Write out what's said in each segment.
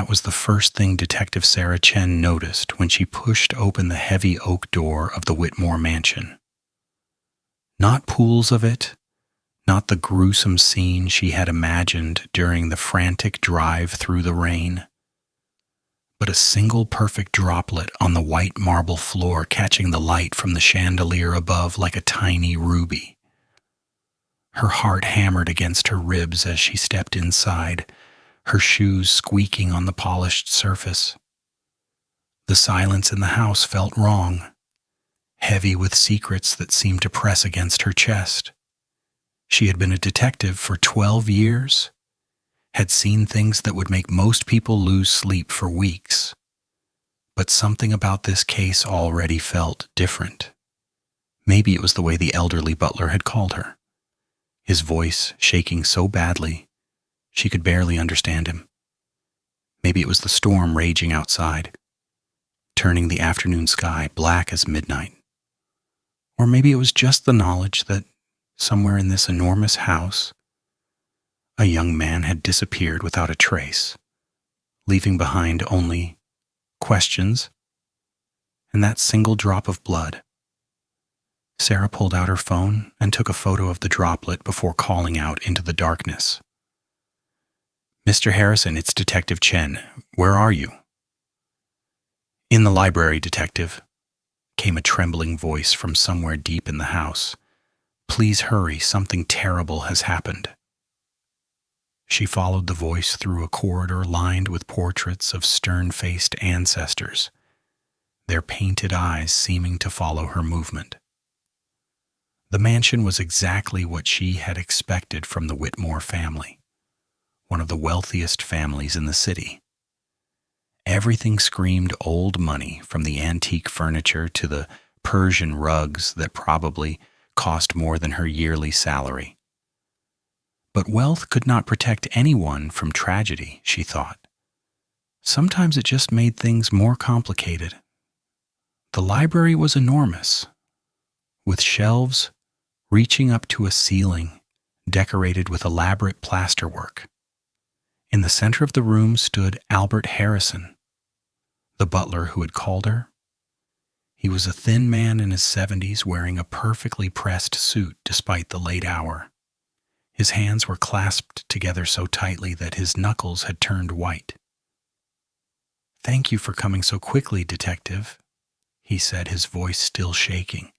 That was the first thing Detective Sarah Chen noticed when she pushed open the heavy oak door of the Whitmore Mansion. Not pools of it, not the gruesome scene she had imagined during the frantic drive through the rain, but a single perfect droplet on the white marble floor catching the light from the chandelier above like a tiny ruby. Her heart hammered against her ribs as she stepped inside, her shoes squeaking on the polished surface. The silence in the house felt wrong, heavy with secrets that seemed to press against her chest. She had been a detective for 12 years, had seen things that would make most people lose sleep for weeks. But something about this case already felt different. Maybe it was the way the elderly butler had called her, his voice shaking so badly she could barely understand him. Maybe it was the storm raging outside, turning the afternoon sky black as midnight. Or maybe it was just the knowledge that somewhere in this enormous house, a young man had disappeared without a trace, leaving behind only questions and that single drop of blood. Sarah pulled out her phone and took a photo of the droplet before calling out into the darkness. "Mr. Harrison, it's Detective Chen. Where are you?" "In the library, Detective," came a trembling voice from somewhere deep in the house. "Please hurry, something terrible has happened." She followed the voice through a corridor lined with portraits of stern-faced ancestors, their painted eyes seeming to follow her movement. The mansion was exactly what she had expected from the Whitmore family, one of the wealthiest families in the city. Everything screamed old money, from the antique furniture to the Persian rugs that probably cost more than her yearly salary. But wealth could not protect anyone from tragedy, she thought. Sometimes it just made things more complicated. The library was enormous, with shelves reaching up to a ceiling decorated with elaborate plasterwork. In the center of the room stood Albert Harrison, the butler who had called her. He was a thin man in his 70s wearing a perfectly pressed suit despite the late hour. His hands were clasped together so tightly that his knuckles had turned white. "Thank you for coming so quickly, Detective," he said, his voice still shaking.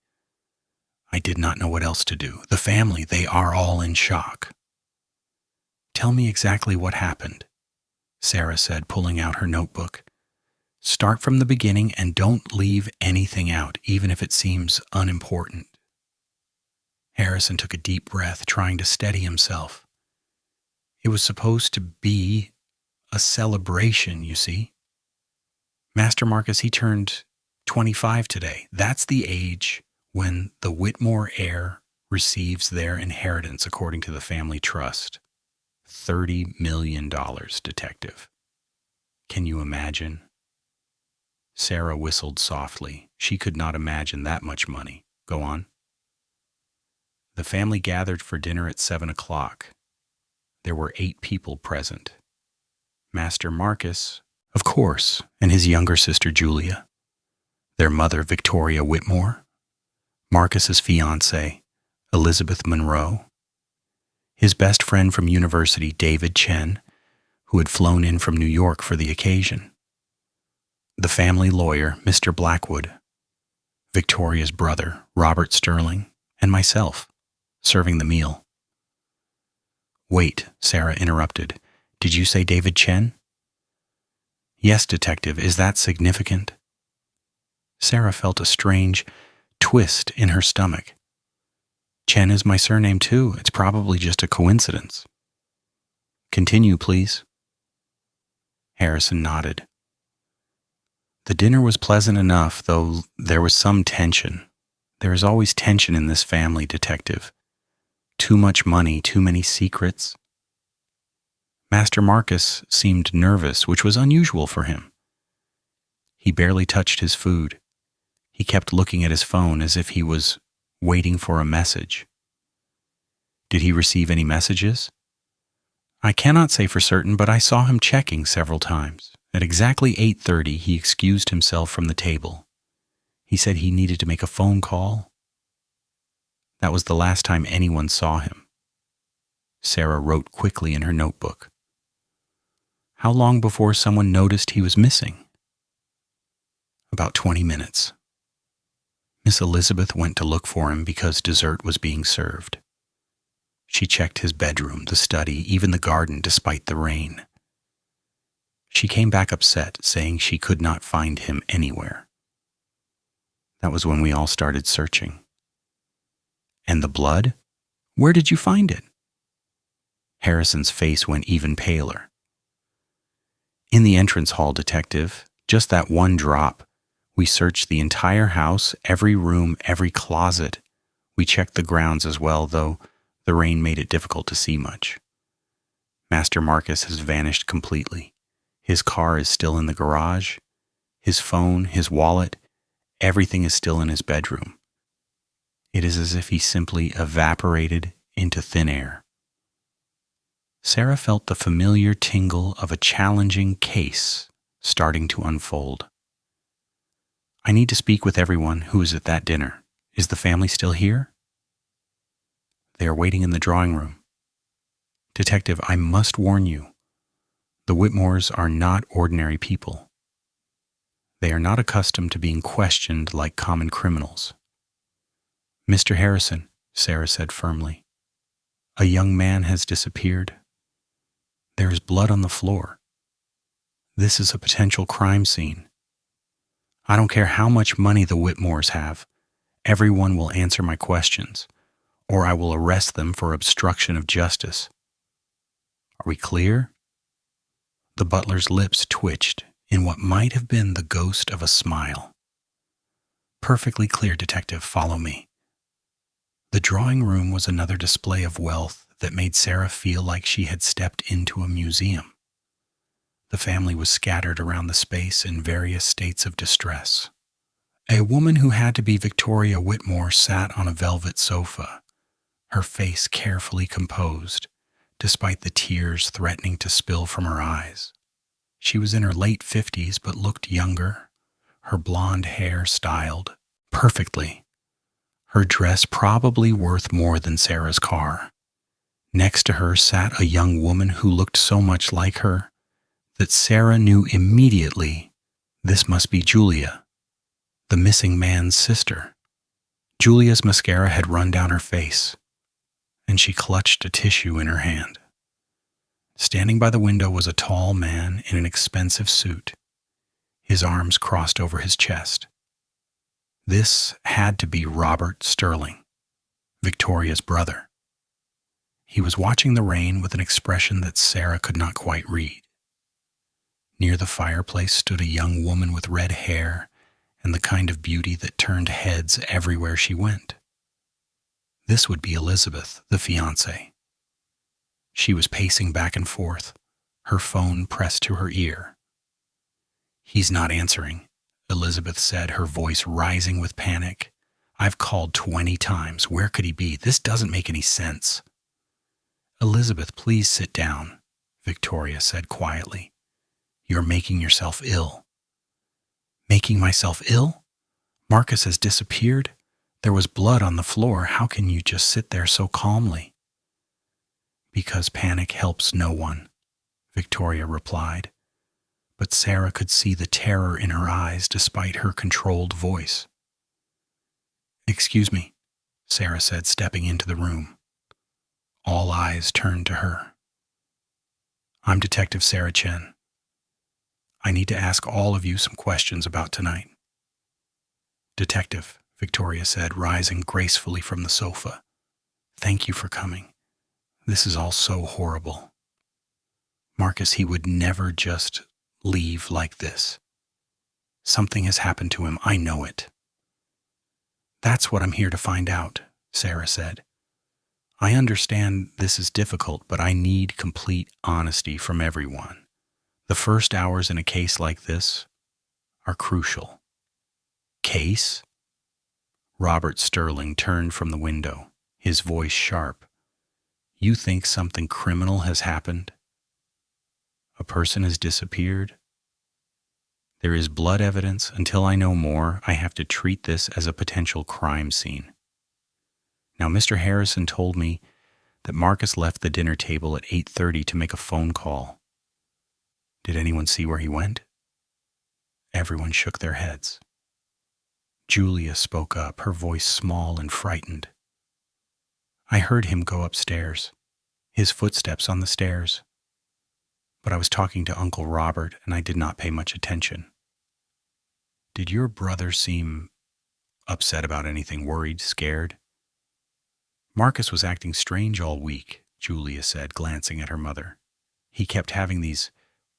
"I did not know what else to do. The family, they are all in shock." "Tell me exactly what happened," Sarah said, pulling out her notebook. "Start from the beginning and don't leave anything out, even if it seems unimportant." Harrison took a deep breath, trying to steady himself. It was supposed to be a celebration, you see. Master Marcus, he turned 25 today. That's the age when the Whitmore heir receives their inheritance according to the family trust. $30 million, Detective. Can you imagine? Sarah whistled softly. She could not imagine that much money. Go on. The family gathered for dinner at 7 o'clock. There were 8 people present. Master Marcus, of course, and his younger sister Julia. Their mother, Victoria Whitmore. Marcus's fiancée, Elizabeth Monroe. His best friend from university, David Chen, who had flown in from New York for the occasion. The family lawyer, Mr. Blackwood. Victoria's brother, Robert Sterling, and myself, serving the meal. "Wait," Sarah interrupted. "Did you say David Chen?" "Yes, Detective. Is that significant?" Sarah felt a strange twist in her stomach. "Chen is my surname too. It's probably just a coincidence." "Continue, please." Harrison nodded. The dinner was pleasant enough, though there was some tension. There is always tension in this family, Detective. Too much money, too many secrets. Master Marcus seemed nervous, which was unusual for him. He barely touched his food. He kept looking at his phone as if he was waiting for a message. Did he receive any messages? "I cannot say for certain, but I saw him checking several times. At exactly 8:30, he excused himself from the table. He said he needed to make a phone call. That was the last time anyone saw him. Sarah wrote quickly in her notebook. How long before someone noticed he was missing? About 20 minutes. Miss Elizabeth went to look for him because dessert was being served. She checked his bedroom, the study, even the garden, despite the rain. She came back upset, saying she could not find him anywhere. That was when we all started searching. And the blood? Where did you find it? Harrison's face went even paler. In the entrance hall, Detective, just that one drop. We searched the entire house, every room, every closet. We checked the grounds as well, though the rain made it difficult to see much. Master Marcus has vanished completely. His car is still in the garage. His phone, his wallet, everything is still in his bedroom. It is as if he simply evaporated into thin air. Sarah felt the familiar tingle of a challenging case starting to unfold. I need to speak with everyone who is at that dinner. Is the family still here? They are waiting in the drawing room. Detective, I must warn you. The Whitmores are not ordinary people. They are not accustomed to being questioned like common criminals. Mr. Harrison, Sarah said firmly, a young man has disappeared. There is blood on the floor. This is a potential crime scene. I don't care how much money the Whitmores have. Everyone will answer my questions, or I will arrest them for obstruction of justice. Are we clear? The butler's lips twitched in what might have been the ghost of a smile. Perfectly clear, Detective. Follow me. The drawing room was another display of wealth that made Sarah feel like she had stepped into a museum. The family was scattered around the space in various states of distress. A woman who had to be Victoria Whitmore sat on a velvet sofa, her face carefully composed, despite the tears threatening to spill from her eyes. She was in her late 50s but looked younger, her blonde hair styled perfectly. Her dress probably worth more than Sarah's car. Next to her sat a young woman who looked so much like her that Sarah knew immediately this must be Julia, the missing man's sister. Julia's mascara had run down her face, and she clutched a tissue in her hand. Standing by the window was a tall man in an expensive suit, his arms crossed over his chest. This had to be Robert Sterling, Victoria's brother. He was watching the rain with an expression that Sarah could not quite read. Near the fireplace stood a young woman with red hair and the kind of beauty that turned heads everywhere she went. This would be Elizabeth, the fiancée. She was pacing back and forth, her phone pressed to her ear. He's not answering, Elizabeth said, her voice rising with panic. I've called 20 times. Where could he be? This doesn't make any sense. Elizabeth, please sit down, Victoria said quietly. You're making yourself ill. Making myself ill? Marcus has disappeared. There was blood on the floor. How can you just sit there so calmly? Because panic helps no one, Victoria replied. But Sarah could see the terror in her eyes despite her controlled voice. Excuse me, Sarah said, stepping into the room. All eyes turned to her. I'm Detective Sarah Chen. I need to ask all of you some questions about tonight. Detective, Victoria said, rising gracefully from the sofa. Thank you for coming. This is all so horrible. Marcus, he would never just leave like this. Something has happened to him. I know it. That's what I'm here to find out, Sarah said. I understand this is difficult, but I need complete honesty from everyone. The first hours in a case like this are crucial. Case? Robert Sterling turned from the window, his voice sharp. You think something criminal has happened? A person has disappeared? There is blood evidence. Until I know more, I have to treat this as a potential crime scene. Now, Mr. Harrison told me that Marcus left the dinner table at 8:30 to make a phone call. Did anyone see where he went? Everyone shook their heads. Julia spoke up, her voice small and frightened. I heard him go upstairs, his footsteps on the stairs. But I was talking to Uncle Robert, and I did not pay much attention. Did your brother seem upset about anything, worried, scared? Marcus was acting strange all week, Julia said, glancing at her mother. He kept having these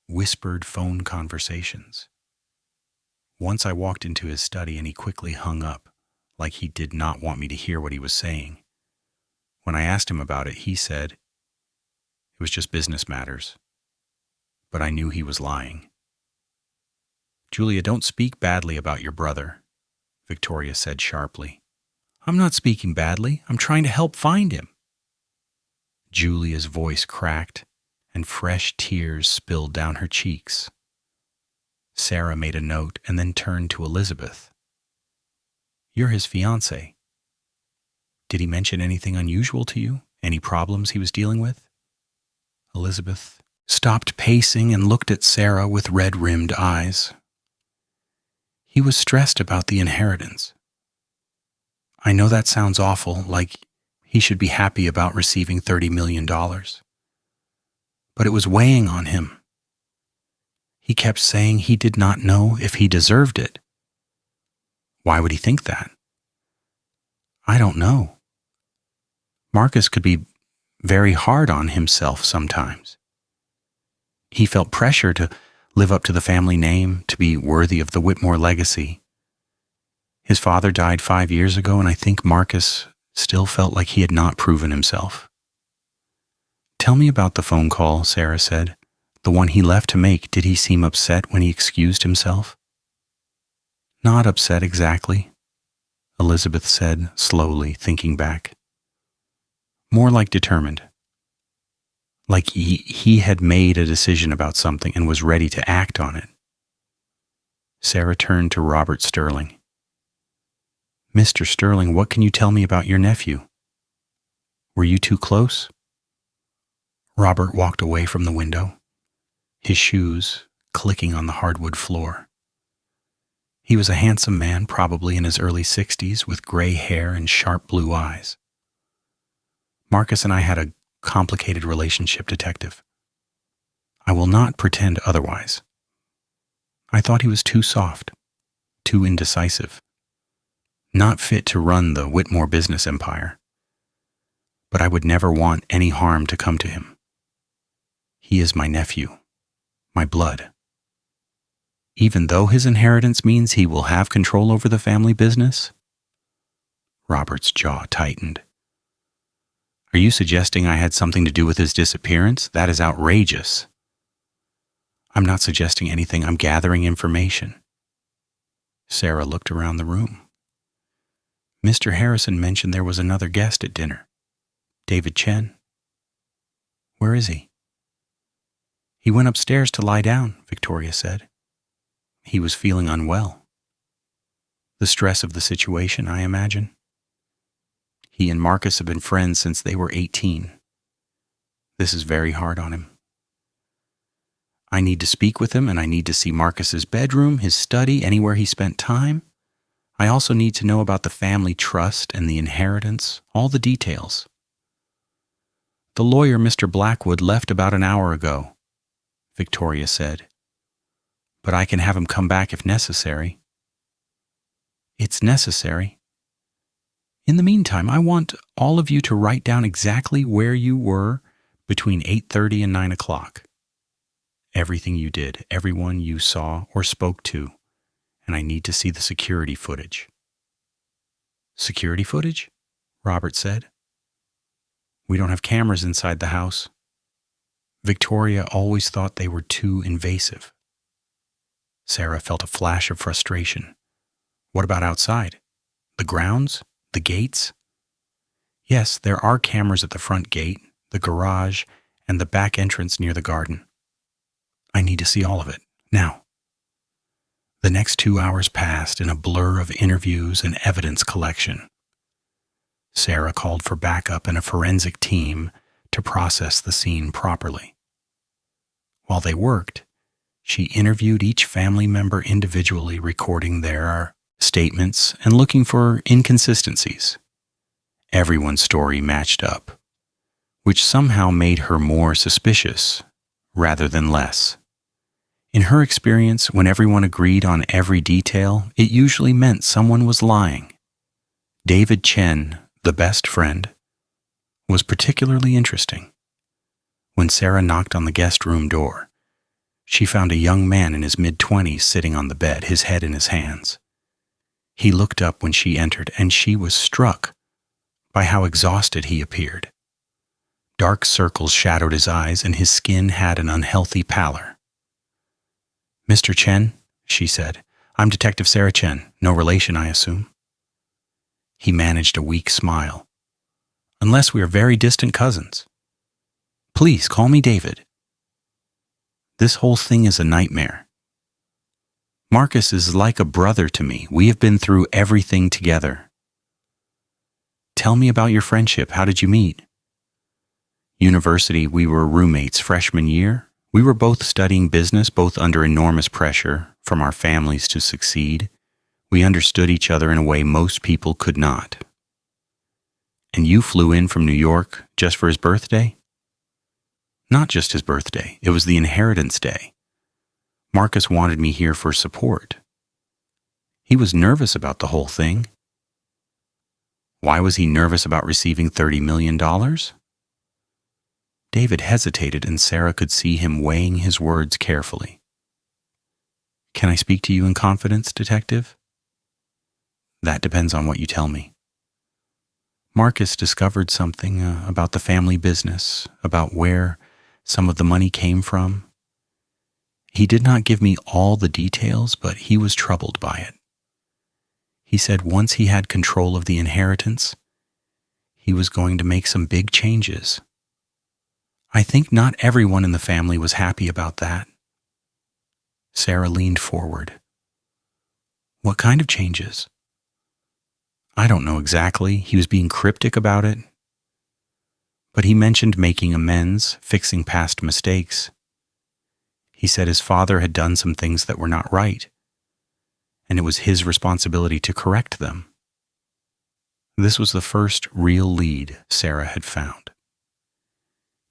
whispered phone conversations. Once I walked into his study and he quickly hung up, like he did not want me to hear what he was saying. When I asked him about it, he said it was just business matters. But I knew he was lying. Julia, don't speak badly about your brother, Victoria said sharply. I'm not speaking badly. I'm trying to help find him. Julia's voice cracked, and fresh tears spilled down her cheeks. Sarah made a note and then turned to Elizabeth. You're his fiancée. Did he mention anything unusual to you? Any problems he was dealing with? Elizabeth stopped pacing and looked at Sarah with red-rimmed eyes. He was stressed about the inheritance. I know that sounds awful, like he should be happy about receiving $30 million. But it was weighing on him. He kept saying he did not know if he deserved it. Why would he think that? I don't know. Marcus could be very hard on himself sometimes. He felt pressure to live up to the family name, to be worthy of the Whitmore legacy. His father died 5 years ago, and I think Marcus still felt like he had not proven himself. Tell me about the phone call, Sarah said. The one he left to make. Did he seem upset when he excused himself? Not upset exactly, Elizabeth said, slowly, thinking back. More like determined. Like he had made a decision about something and was ready to act on it. Sarah turned to Robert Sterling. Mr. Sterling, what can you tell me about your nephew? Were you too close? Robert walked away from the window, his shoes clicking on the hardwood floor. He was a handsome man, probably in his early 60s, with gray hair and sharp blue eyes. Marcus and I had a complicated relationship, Detective. I will not pretend otherwise. I thought he was too soft, too indecisive, not fit to run the Whitmore business empire. But I would never want any harm to come to him. He is my nephew, my blood. Even though his inheritance means he will have control over the family business? Robert's jaw tightened. Are you suggesting I had something to do with his disappearance? That is outrageous. I'm not suggesting anything. I'm gathering information. Sarah looked around the room. Mr. Harrison mentioned there was another guest at dinner. David Chen. Where is he? He went upstairs to lie down, Victoria said. He was feeling unwell. The stress of the situation, I imagine. He and Marcus have been friends since they were 18. This is very hard on him. I need to speak with him, and I need to see Marcus's bedroom, his study, anywhere he spent time. I also need to know about the family trust and the inheritance, all the details. The lawyer, Mr. Blackwood, left about an hour ago, Victoria said. But I can have him come back if necessary. It's necessary. In the meantime, I want all of you to write down exactly where you were between 8:30 and 9 o'clock. Everything you did, everyone you saw or spoke to, and I need to see the security footage. Security footage? Robert said. We don't have cameras inside the house. Victoria always thought they were too invasive. Sarah felt a flash of frustration. What about outside? The grounds? The gates? Yes, there are cameras at the front gate, the garage, and the back entrance near the garden. I need to see all of it, now. The next 2 hours passed in a blur of interviews and evidence collection. Sarah called for backup and a forensic team to process the scene properly. While they worked, she interviewed each family member individually, recording their statements and looking for inconsistencies. Everyone's story matched up, which somehow made her more suspicious rather than less. In her experience, when everyone agreed on every detail, it usually meant someone was lying. David Chen, the best friend, was particularly interesting. When Sarah knocked on the guest room door, she found a young man in his mid-20s sitting on the bed, his head in his hands. He looked up when she entered, and she was struck by how exhausted he appeared. Dark circles shadowed his eyes, and his skin had an unhealthy pallor. "Mr. Chen," she said, "I'm Detective Sarah Chen. No relation, I assume." He managed a weak smile. "Unless we are very distant cousins. Please call me David. This whole thing is a nightmare. Marcus is like a brother to me. We have been through everything together." "Tell me about your friendship. How did you meet?" "University, we were roommates freshman year. We were both studying business, both under enormous pressure from our families to succeed. We understood each other in a way most people could not." "And you flew in from New York just for his birthday?" "Not just his birthday. It was the inheritance day. Marcus wanted me here for support. He was nervous about the whole thing." "Why was he nervous about receiving $30 million? David hesitated, and Sarah could see him weighing his words carefully. "Can I speak to you in confidence, Detective?" "That depends on what you tell me." "Marcus discovered something about the family business, about where some of the money came from. He did not give me all the details, but he was troubled by it. He said once he had control of the inheritance, he was going to make some big changes. I think not everyone in the family was happy about that." Sarah leaned forward. "What kind of changes?" "I don't know exactly. He was being cryptic about it. But he mentioned making amends, fixing past mistakes. He said his father had done some things that were not right, and it was his responsibility to correct them." This was the first real lead Sarah had found.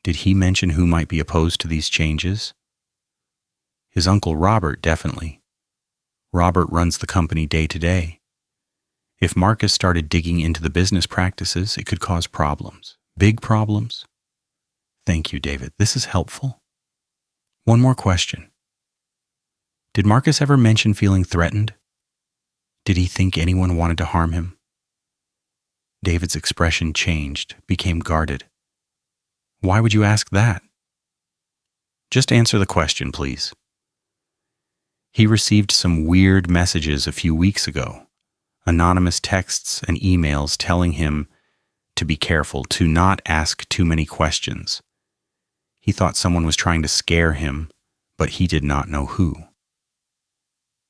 Did he mention who might be opposed to these changes? His uncle Robert, definitely. Robert runs the company day to day. If Marcus started digging into the business practices, it could cause problems. Big problems. Thank you, David. This is helpful. One more question. Did Marcus ever mention feeling threatened? Did he think anyone wanted to harm him? David's expression changed, became guarded. Why would you ask that? Just answer the question, please. He received some weird messages a few weeks ago, anonymous texts and emails telling him to be careful, to not ask too many questions. He thought someone was trying to scare him, but he did not know who.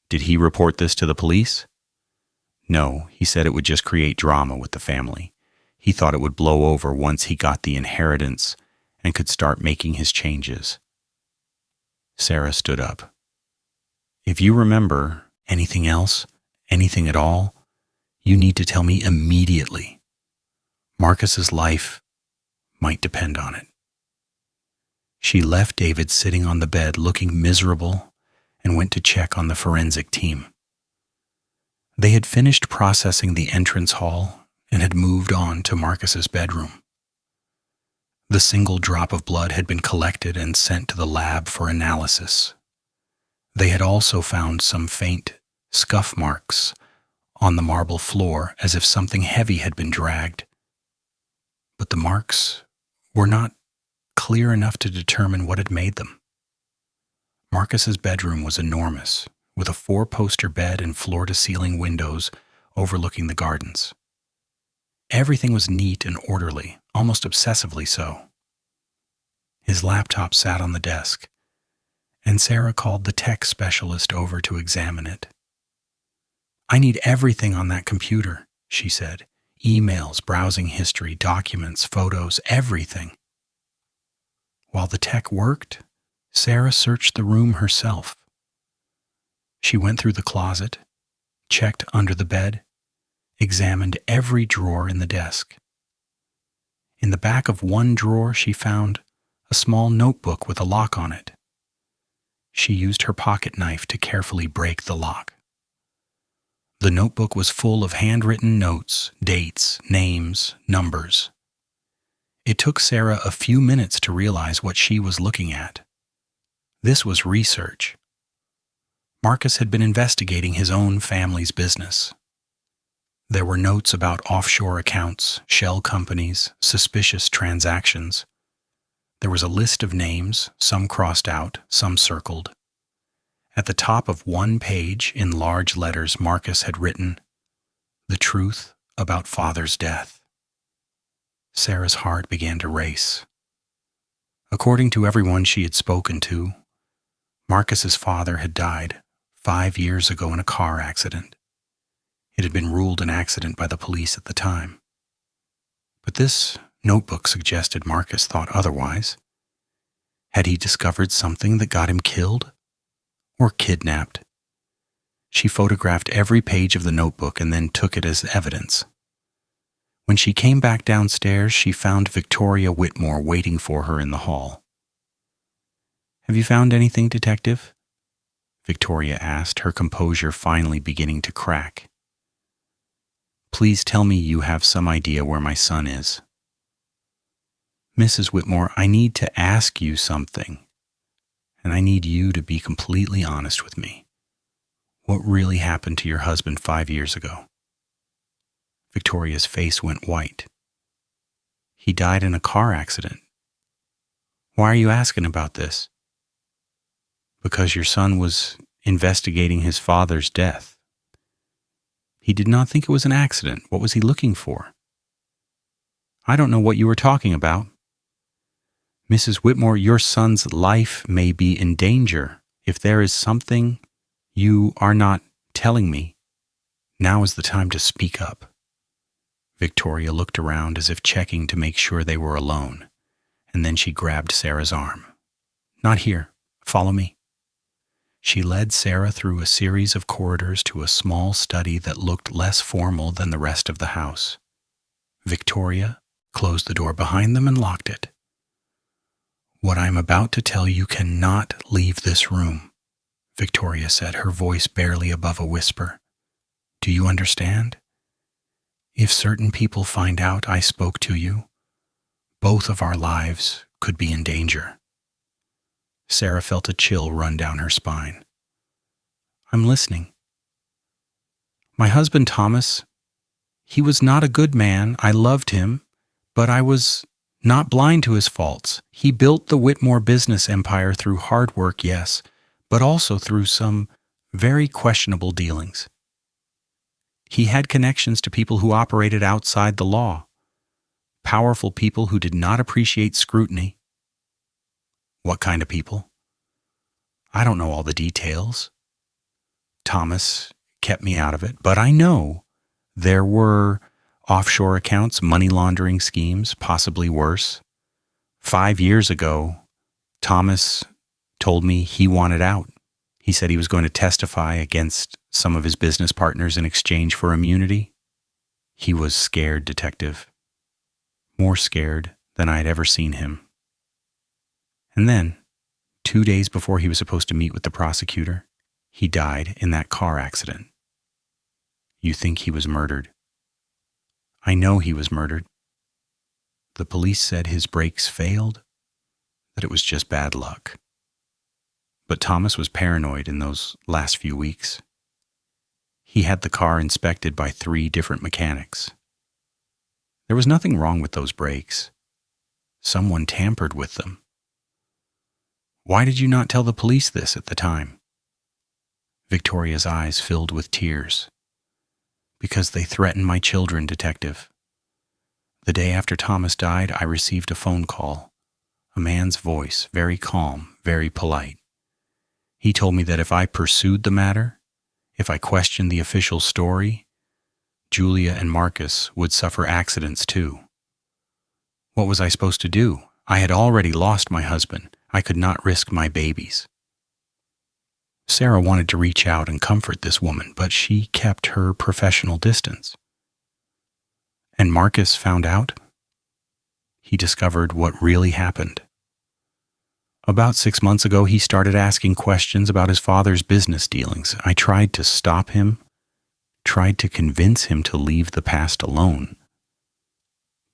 Did he report this to the police? No, he said it would just create drama with the family. He thought it would blow over once he got the inheritance and could start making his changes. Sarah stood up. If you remember anything else, anything at all, you need to tell me immediately. Marcus's life might depend on it. She left David sitting on the bed looking miserable and went to check on the forensic team. They had finished processing the entrance hall and had moved on to Marcus's bedroom. The single drop of blood had been collected and sent to the lab for analysis. They had also found some faint scuff marks on the marble floor, as if something heavy had been dragged. But the marks were not clear enough to determine what had made them. Marcus's bedroom was enormous, with a 4-poster bed and floor-to-ceiling windows overlooking the gardens. Everything was neat and orderly, almost obsessively so. His laptop sat on the desk, and Sarah called the tech specialist over to examine it. "I need everything on that computer," she said. "Emails, browsing history, documents, photos, everything." While the tech worked, Sarah searched the room herself. She went through the closet, checked under the bed, examined every drawer in the desk. In the back of one drawer, she found a small notebook with a lock on it. She used her pocket knife to carefully break the lock. The notebook was full of handwritten notes, dates, names, numbers. It took Sarah a few minutes to realize what she was looking at. This was research. Marcus had been investigating his own family's business. There were notes about offshore accounts, shell companies, suspicious transactions. There was a list of names, some crossed out, some circled. At the top of one page, in large letters, Marcus had written, "The truth about Father's death." Sarah's heart began to race. According to everyone she had spoken to, Marcus's father had died 5 years ago in a car accident. It had been ruled an accident by the police at the time. But this notebook suggested Marcus thought otherwise. Had he discovered something that got him killed? Or kidnapped? She photographed every page of the notebook and then took it as evidence. When she came back downstairs, she found Victoria Whitmore waiting for her in the hall. "Have you found anything, Detective?" Victoria asked, her composure finally beginning to crack. "Please tell me you have some idea where my son is." "Mrs. Whitmore, I need to ask you something, and I need you to be completely honest with me. What really happened to your husband 5 years ago?" Victoria's face went white. "He died in a car accident." "Why are you asking about this?" "Because your son was investigating his father's death. He did not think it was an accident. What was he looking for?" "I don't know what you were talking about." "Mrs. Whitmore, your son's life may be in danger. If there is something you are not telling me, now is the time to speak up." Victoria looked around as if checking to make sure they were alone, and then she grabbed Sarah's arm. "Not here. Follow me." She led Sarah through a series of corridors to a small study that looked less formal than the rest of the house. Victoria closed the door behind them and locked it. "What I am about to tell you cannot leave this room," Victoria said, her voice barely above a whisper. "Do you understand? If certain people find out I spoke to you, both of our lives could be in danger." Sarah felt a chill run down her spine. "I'm listening." "My husband Thomas, he was not a good man. I loved him, but I was not blind to his faults. He built the Whitmore business empire through hard work, yes, but also through some very questionable dealings. He had connections to people who operated outside the law, powerful people who did not appreciate scrutiny." "What kind of people?" "I don't know all the details. Thomas kept me out of it, but I know there were offshore accounts, money laundering schemes, possibly worse. 5 years ago, Thomas told me he wanted out. He said he was going to testify against some of his business partners in exchange for immunity. He was scared, Detective. More scared than I had ever seen him. And then, 2 days before he was supposed to meet with the prosecutor, he died in that car accident. You think he was murdered? I know he was murdered. The police said his brakes failed, that it was just bad luck. But Thomas was paranoid in those last few weeks. He had the car inspected by 3 different mechanics. There was nothing wrong with those brakes. Someone tampered with them. Why did you not tell the police this at the time? Victoria's eyes filled with tears. Because they threatened my children, Detective. The day after Thomas died, I received a phone call. A man's voice, very calm, very polite. He told me that if I pursued the matter, if I questioned the official story, Julia and Marcus would suffer accidents too. What was I supposed to do? I had already lost my husband. I could not risk my babies. Sarah wanted to reach out and comfort this woman, but she kept her professional distance. And Marcus found out? He discovered what really happened. About 6 months ago, he started asking questions about his father's business dealings. I tried to stop him, tried to convince him to leave the past alone.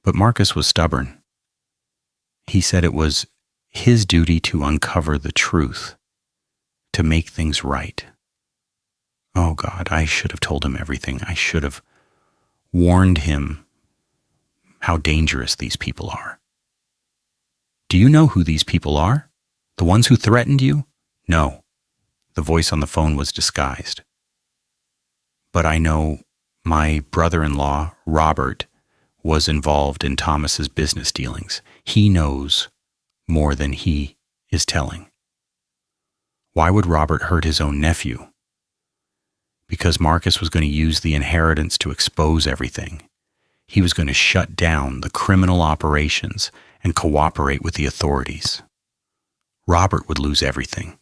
But Marcus was stubborn. He said it was his duty to uncover the truth, to make things right. Oh God, I should have told him everything. I should have warned him how dangerous these people are. Do you know who these people are? The ones who threatened you? No. The voice on the phone was disguised. But I know my brother-in-law, Robert, was involved in Thomas's business dealings. He knows more than he is telling. Why would Robert hurt his own nephew? Because Marcus was going to use the inheritance to expose everything. He was going to shut down the criminal operations and cooperate with the authorities. Robert would lose everything.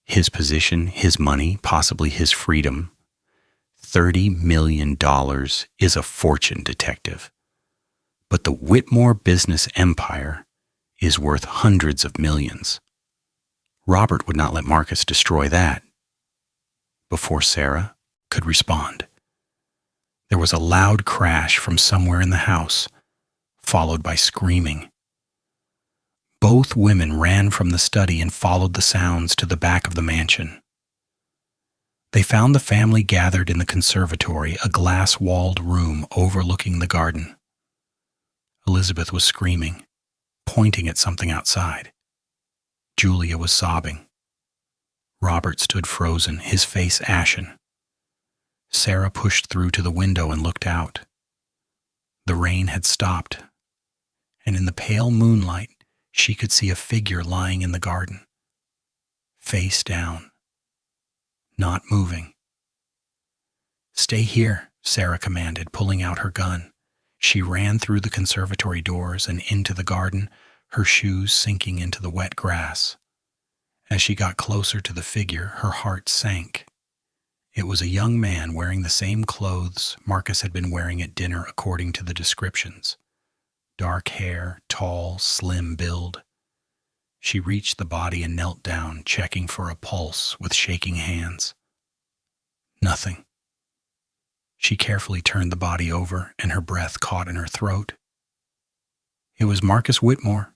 His position, his money, possibly his freedom. $30 million is a fortune, Detective. But the Whitmore business empire is worth hundreds of millions. Robert would not let Marcus destroy that. Before Sarah could respond, there was a loud crash from somewhere in the house, followed by screaming. Both women ran from the study and followed the sounds to the back of the mansion. They found the family gathered in the conservatory, a glass-walled room overlooking the garden. Elizabeth was screaming, pointing at something outside. Julia was sobbing. Robert stood frozen, his face ashen. Sarah pushed through to the window and looked out. The rain had stopped, and in the pale moonlight, she could see a figure lying in the garden, face down, not moving. "Stay here," Sarah commanded, pulling out her gun. She ran through the conservatory doors and into the garden, her shoes sinking into the wet grass. As she got closer to the figure, her heart sank. It was a young man wearing the same clothes Marcus had been wearing at dinner according to the descriptions. Dark hair, tall, slim build. She reached the body and knelt down, checking for a pulse with shaking hands. Nothing. She carefully turned the body over, and her breath caught in her throat. It was Marcus Whitmore.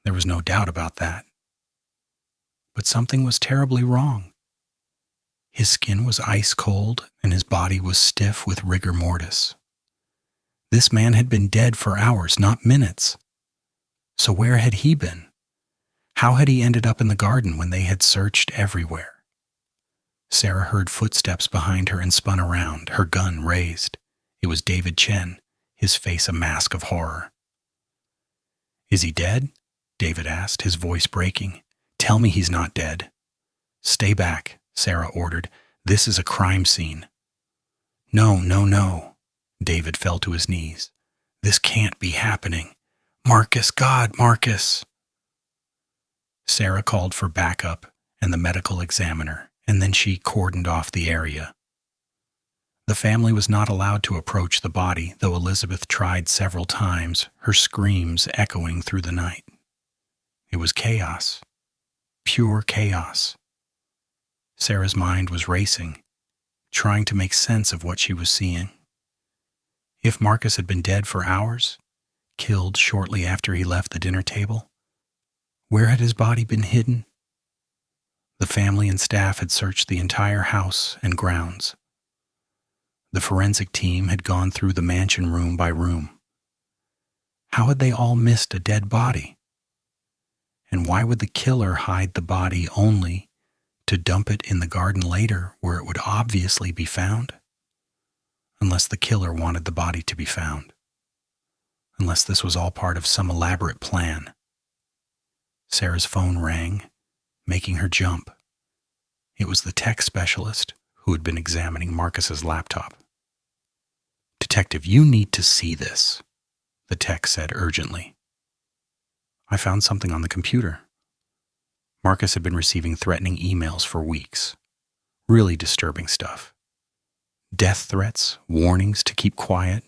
There was no doubt about that. But something was terribly wrong. His skin was ice cold, and his body was stiff with rigor mortis. This man had been dead for hours, not minutes. So where had he been? How had he ended up in the garden when they had searched everywhere? Sarah heard footsteps behind her and spun around, her gun raised. It was David Chen, his face a mask of horror. "Is he dead?" David asked, his voice breaking. "Tell me he's not dead." "Stay back," Sarah ordered. "This is a crime scene." No. David fell to his knees. "This can't be happening. Marcus, God, Marcus." Sarah called for backup and the medical examiner, and then she cordoned off the area. The family was not allowed to approach the body, though Elizabeth tried several times, her screams echoing through the night. It was chaos. Pure chaos. Sarah's mind was racing, trying to make sense of what she was seeing. If Marcus had been dead for hours, killed shortly after he left the dinner table, where had his body been hidden? The family and staff had searched the entire house and grounds. The forensic team had gone through the mansion room by room. How had they all missed a dead body? And why would the killer hide the body only to dump it in the garden later where it would obviously be found? Unless the killer wanted the body to be found. Unless this was all part of some elaborate plan. Sarah's phone rang. making her jump. It was the tech specialist who had been examining Marcus's laptop. "Detective, you need to see this," the tech said urgently. "I found something on the computer." Marcus had been receiving threatening emails for weeks. Really disturbing stuff. Death threats, warnings to keep quiet.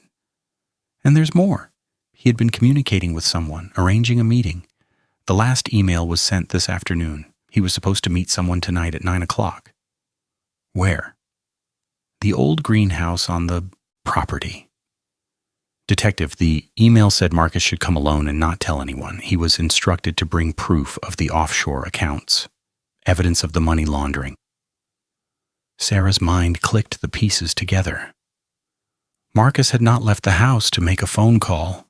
And there's more. He had been communicating with someone, arranging a meeting. The last email was sent this afternoon. He was supposed to meet someone tonight at 9 o'clock. Where? The old greenhouse on the property. "Detective, the email said Marcus should come alone and not tell anyone. He was instructed to bring proof of the offshore accounts, evidence of the money laundering." Sarah's mind clicked the pieces together. Marcus had not left the house to make a phone call.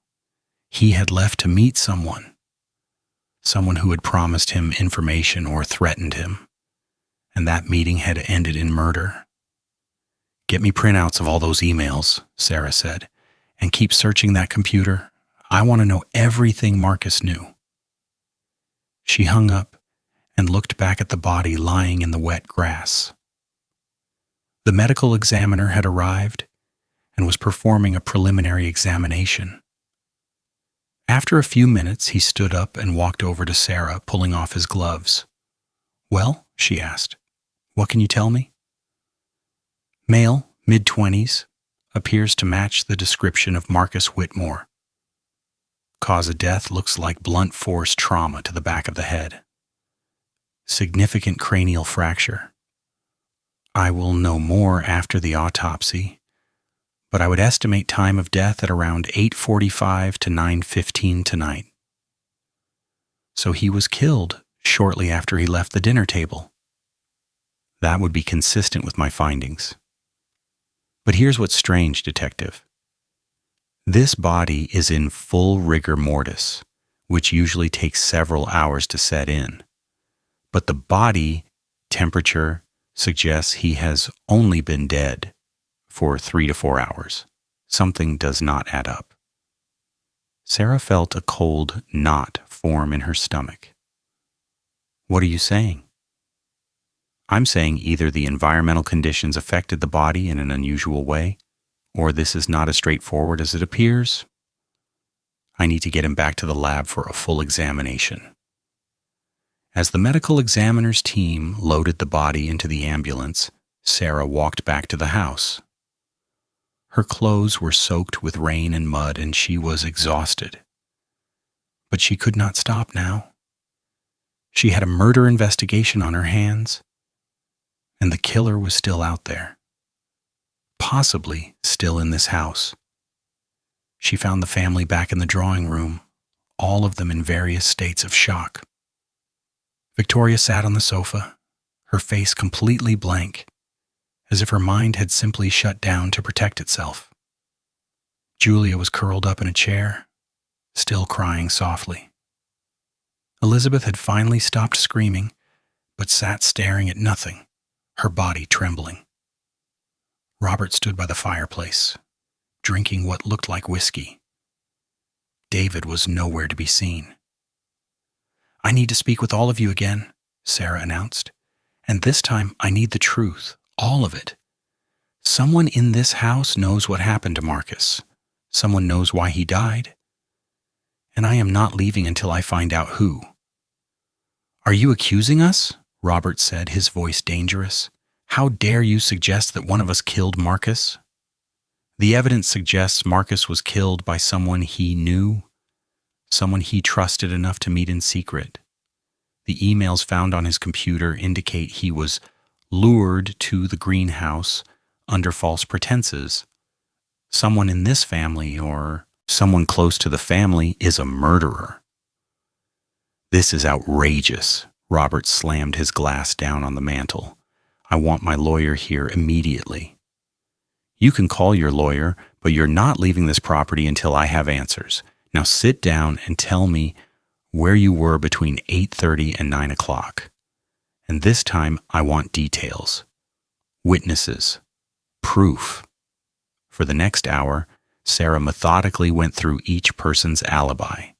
He had left to meet someone who had promised him information or threatened him, and that meeting had ended in murder. "Get me printouts of all those emails," Sarah said, "and keep searching that computer. I want to know everything Marcus knew." She hung up and looked back at the body lying in the wet grass. The medical examiner had arrived and was performing a preliminary examination. After a few minutes, he stood up and walked over to Sarah, pulling off his gloves. "Well," she asked, "what can you tell me?" "Male, mid-20s, appears to match the description of Marcus Whitmore. Cause of death looks like blunt force trauma to the back of the head. Significant cranial fracture. I will know more after the autopsy, but I would estimate time of death at around 8:45 to 9:15 tonight. So he was killed shortly after he left the dinner table. That would be consistent with my findings. But here's what's strange, Detective. This body is in full rigor mortis, which usually takes several hours to set in. But the body temperature suggests he has only been dead for 3 to 4 hours. Something does not add up." Sarah felt a cold knot form in her stomach. "What are you saying?" "I'm saying either the environmental conditions affected the body in an unusual way, or this is not as straightforward as it appears. I need to get him back to the lab for a full examination." As the medical examiner's team loaded the body into the ambulance, Sarah walked back to the house. Her clothes were soaked with rain and mud, and she was exhausted. But she could not stop now. She had a murder investigation on her hands, and the killer was still out there. Possibly still in this house. She found the family back in the drawing room, all of them in various states of shock. Victoria sat on the sofa, her face completely blank, as if her mind had simply shut down to protect itself. Julia was curled up in a chair, still crying softly. Elizabeth had finally stopped screaming, but sat staring at nothing, her body trembling. Robert stood by the fireplace, drinking what looked like whiskey. David was nowhere to be seen. "I need to speak with all of you again," Sarah announced. "And this time I need the truth, all of it. Someone in this house knows what happened to Marcus. Someone knows why he died. And I am not leaving until I find out who." "Are you accusing us?" Robert said, his voice dangerous. "How dare you suggest that one of us killed Marcus?" "The evidence suggests Marcus was killed by someone he knew, someone he trusted enough to meet in secret. The emails found on his computer indicate he was lured to the greenhouse under false pretenses. Someone in this family or someone close to the family is a murderer." "This is outrageous." Robert slammed his glass down on the mantel. "I want my lawyer here immediately." "You can call your lawyer, but you're not leaving this property until I have answers. Now sit down and tell me where you were between 8:30 and 9 o'clock. And this time I want details. Witnesses. Proof." For the next hour, Sarah methodically went through each person's alibi.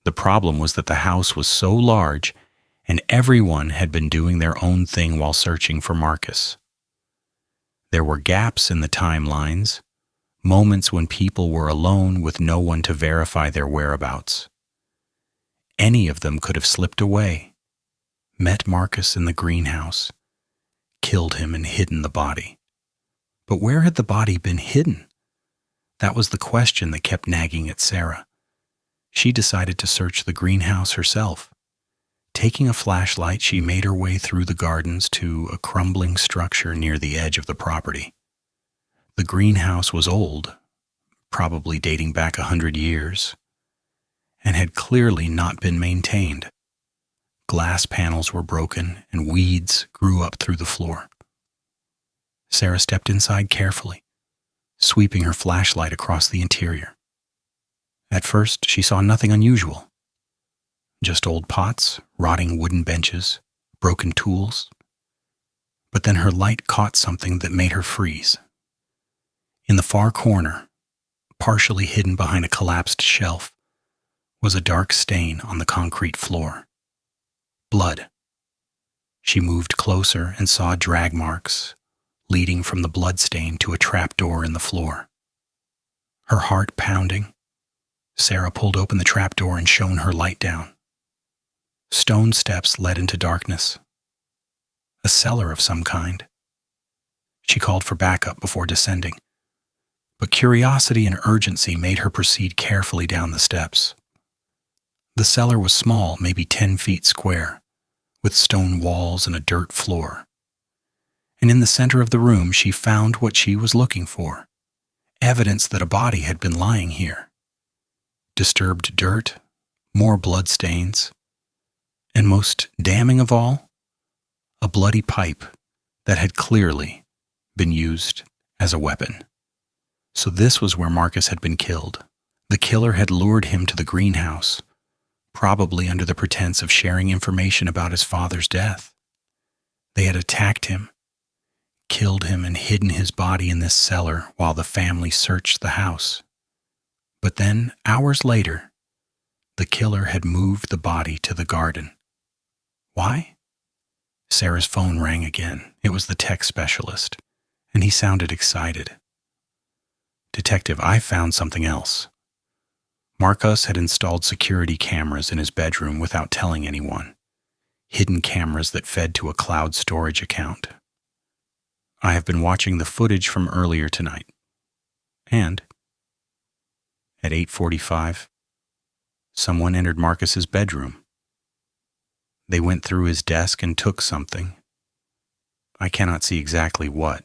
The problem was that the house was so large and everyone had been doing their own thing while searching for Marcus. There were gaps in the timelines, moments when people were alone with no one to verify their whereabouts. Any of them could have slipped away, met Marcus in the greenhouse, killed him and hidden the body. But where had the body been hidden? That was the question that kept nagging at Sarah. She decided to search the greenhouse herself. Taking a flashlight, she made her way through the gardens to a crumbling structure near the edge of the property. The greenhouse was old, probably dating back 100 years, and had clearly not been maintained. Glass panels were broken and weeds grew up through the floor. Sarah stepped inside carefully, sweeping her flashlight across the interior. At first, she saw nothing unusual. Just old pots, rotting wooden benches, broken tools. But then her light caught something that made her freeze. In the far corner, partially hidden behind a collapsed shelf, was a dark stain on the concrete floor. Blood. She moved closer and saw drag marks leading from the bloodstain to a trapdoor in the floor. Her heart pounding, Sarah pulled open the trapdoor and shone her light down. Stone steps led into darkness. A cellar of some kind. She called for backup before descending, but curiosity and urgency made her proceed carefully down the steps. The cellar was small, maybe 10 feet square, with stone walls and a dirt floor. And in the center of the room, she found what she was looking for, evidence that a body had been lying here. Disturbed dirt, more bloodstains, and most damning of all, a bloody pipe that had clearly been used as a weapon. So this was where Marcus had been killed. The killer had lured him to the greenhouse, probably under the pretense of sharing information about his father's death. They had attacked him, killed him, and hidden his body in this cellar while the family searched the house. But then, hours later, the killer had moved the body to the garden. Why? Sarah's phone rang again. It was the tech specialist, and he sounded excited. "Detective, I found something else." Marcus had installed security cameras in his bedroom without telling anyone, hidden cameras that fed to a cloud storage account. I have been watching the footage from earlier tonight. And at 8:45, someone entered Marcus's bedroom. They went through his desk and took something. I cannot see exactly what,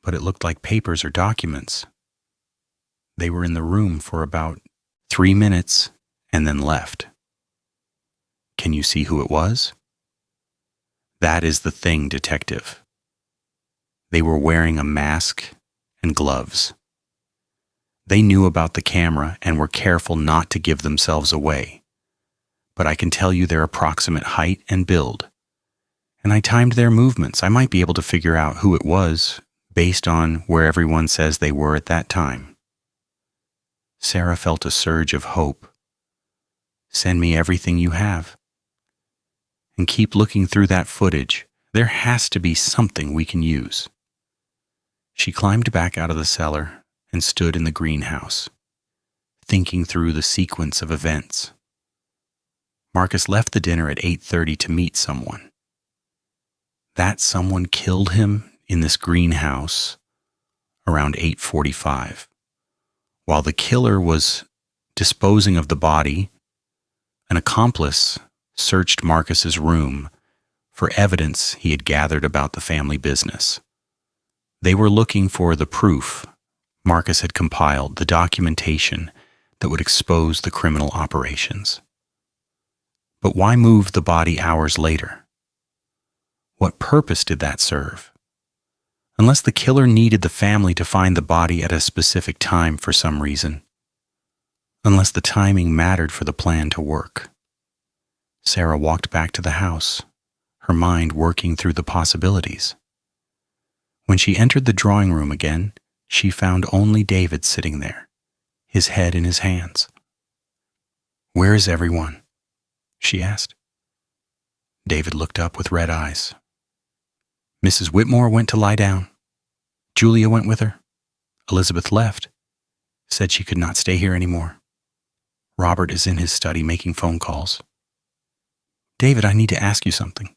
but it looked like papers or documents. They were in the room for about 3 minutes and then left. Can you see who it was? That is the thing, Detective. They were wearing a mask and gloves. They knew about the camera and were careful not to give themselves away. But I can tell you their approximate height and build. And I timed their movements. I might be able to figure out who it was based on where everyone says they were at that time. Sarah felt a surge of hope. Send me everything you have. And keep looking through that footage. There has to be something we can use. She climbed back out of the cellar and stood in the greenhouse, thinking through the sequence of events. Marcus left the dinner at 8:30 to meet someone. That someone killed him in this greenhouse around 8:45. While the killer was disposing of the body, an accomplice searched Marcus's room for evidence he had gathered about the family business. They were looking for the proof Marcus had compiled, the documentation that would expose the criminal operations. But why move the body hours later? What purpose did that serve? Unless the killer needed the family to find the body at a specific time for some reason. Unless the timing mattered for the plan to work. Sarah walked back to the house, her mind working through the possibilities. When she entered the drawing room again, she found only David sitting there, his head in his hands. "Where is everyone?" she asked. David looked up with red eyes. Mrs. Whitmore went to lie down. Julia went with her. Elizabeth left, said she could not stay here anymore. Robert is in his study making phone calls. David, I need to ask you something.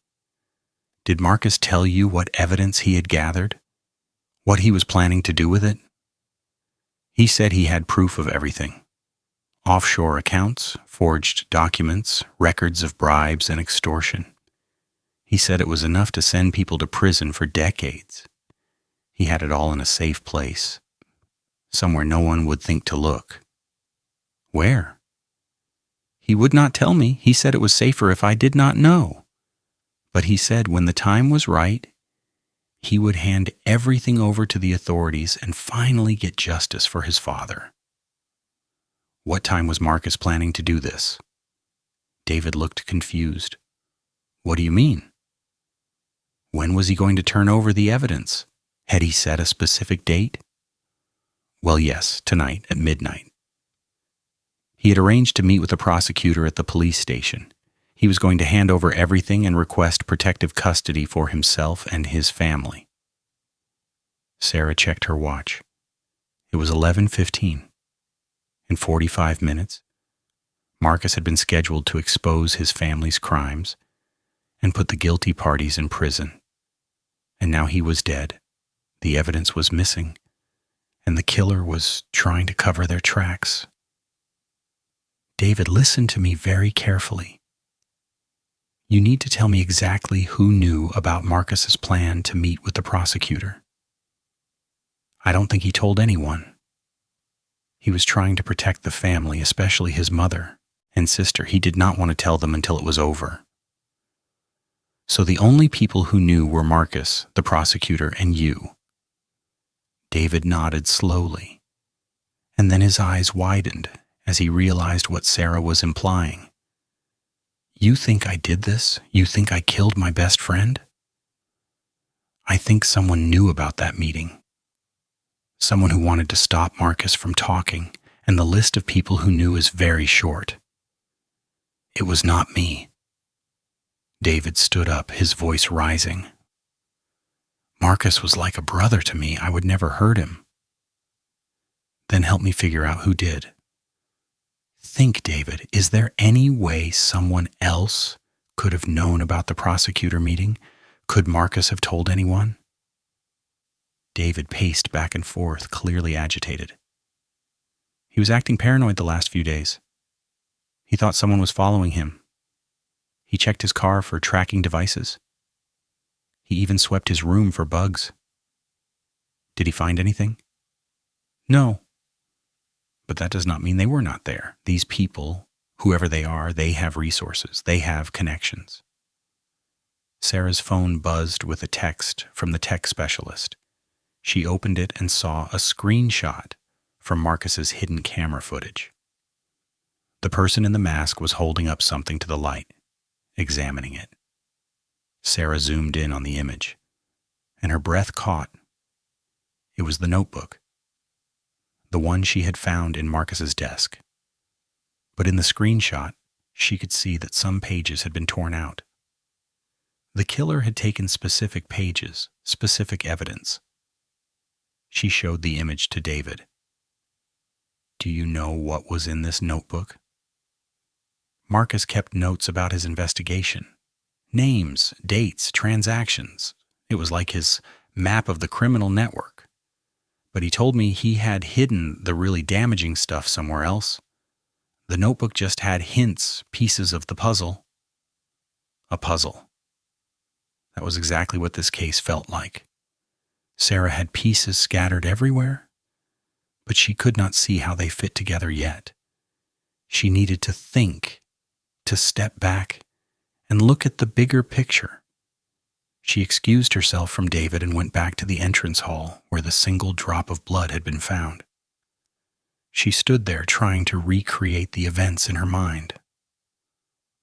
Did Marcus tell you what evidence he had gathered? What he was planning to do with it? He said he had proof of everything. Offshore accounts, forged documents, records of bribes and extortion. He said it was enough to send people to prison for decades. He had it all in a safe place, somewhere no one would think to look. Where? He would not tell me. He said it was safer if I did not know. But he said when the time was right, he would hand everything over to the authorities and finally get justice for his father. What time was Marcus planning to do this? David looked confused. What do you mean? When was he going to turn over the evidence? Had he set a specific date? Well, yes, tonight at midnight. He had arranged to meet with the prosecutor at the police station. He was going to hand over everything and request protective custody for himself and his family. Sarah checked her watch. It was 11:15. In 45 minutes, Marcus had been scheduled to expose his family's crimes and put the guilty parties in prison. And now he was dead. The evidence was missing, and the killer was trying to cover their tracks. David, listen to me very carefully. You need to tell me exactly who knew about Marcus's plan to meet with the prosecutor. I don't think he told anyone. He was trying to protect the family, especially his mother and sister. He did not want to tell them until it was over. So the only people who knew were Marcus, the prosecutor, and you. David nodded slowly, and then his eyes widened as he realized what Sarah was implying. You think I did this? You think I killed my best friend? I think someone knew about that meeting. Someone who wanted to stop Marcus from talking, and the list of people who knew is very short. It was not me. David stood up, his voice rising. Marcus was like a brother to me. I would never hurt him. Then help me figure out who did. Think, David, is there any way someone else could have known about the prosecutor meeting? Could Marcus have told anyone? David paced back and forth, clearly agitated. He was acting paranoid the last few days. He thought someone was following him. He checked his car for tracking devices. He even swept his room for bugs. Did he find anything? No. But that does not mean they were not there. These people, whoever they are, they have resources. They have connections. Sarah's phone buzzed with a text from the tech specialist. She opened it and saw a screenshot from Marcus's hidden camera footage. The person in the mask was holding up something to the light, examining it. Sarah zoomed in on the image, and her breath caught. It was the notebook, the one she had found in Marcus's desk. But in the screenshot, she could see that some pages had been torn out. The killer had taken specific pages, specific evidence. She showed the image to David. Do you know what was in this notebook? Marcus kept notes about his investigation. Names, dates, transactions. It was like his map of the criminal network. But he told me he had hidden the really damaging stuff somewhere else. The notebook just had hints, pieces of the puzzle. A puzzle. That was exactly what this case felt like. Sarah had pieces scattered everywhere, but she could not see how they fit together yet. She needed to think, to step back, and look at the bigger picture. She excused herself from David and went back to the entrance hall where the single drop of blood had been found. She stood there trying to recreate the events in her mind.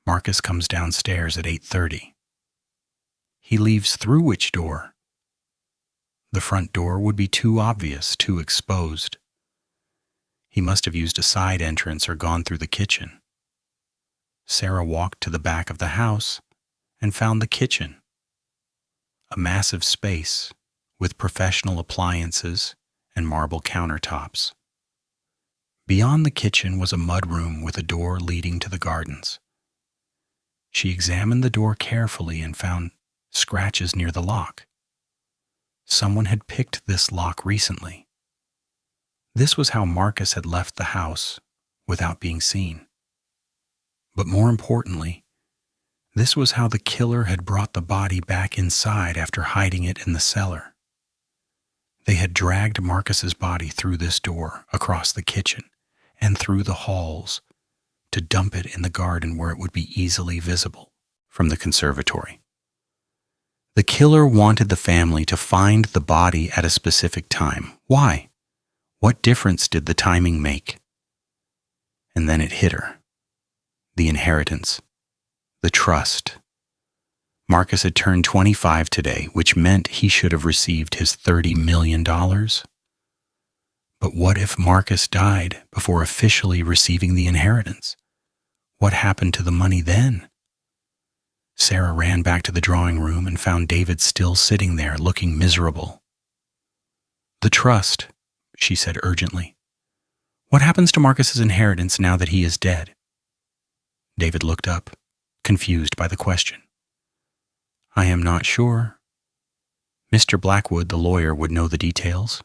Marcus comes downstairs at 8:30. He leaves through which door? The front door would be too obvious, too exposed. He must have used a side entrance or gone through the kitchen. Sarah walked to the back of the house and found the kitchen, a massive space with professional appliances and marble countertops. Beyond the kitchen was a mudroom with a door leading to the gardens. She examined the door carefully and found scratches near the lock. Someone had picked this lock recently. This was how Marcus had left the house without being seen. But more importantly, this was how the killer had brought the body back inside after hiding it in the cellar. They had dragged Marcus's body through this door, across the kitchen, and through the halls to dump it in the garden where it would be easily visible from the conservatory. The killer wanted the family to find the body at a specific time. Why? What difference did the timing make? And then it hit her. The inheritance. The trust. Marcus had turned 25 today, which meant he should have received his $30 million. But what if Marcus died before officially receiving the inheritance? What happened to the money then? Sarah ran back to the drawing room and found David still sitting there, looking miserable. "The trust," she said urgently. "What happens to Marcus's inheritance now that he is dead?" David looked up, confused by the question. "I am not sure. Mr. Blackwood, the lawyer, would know the details."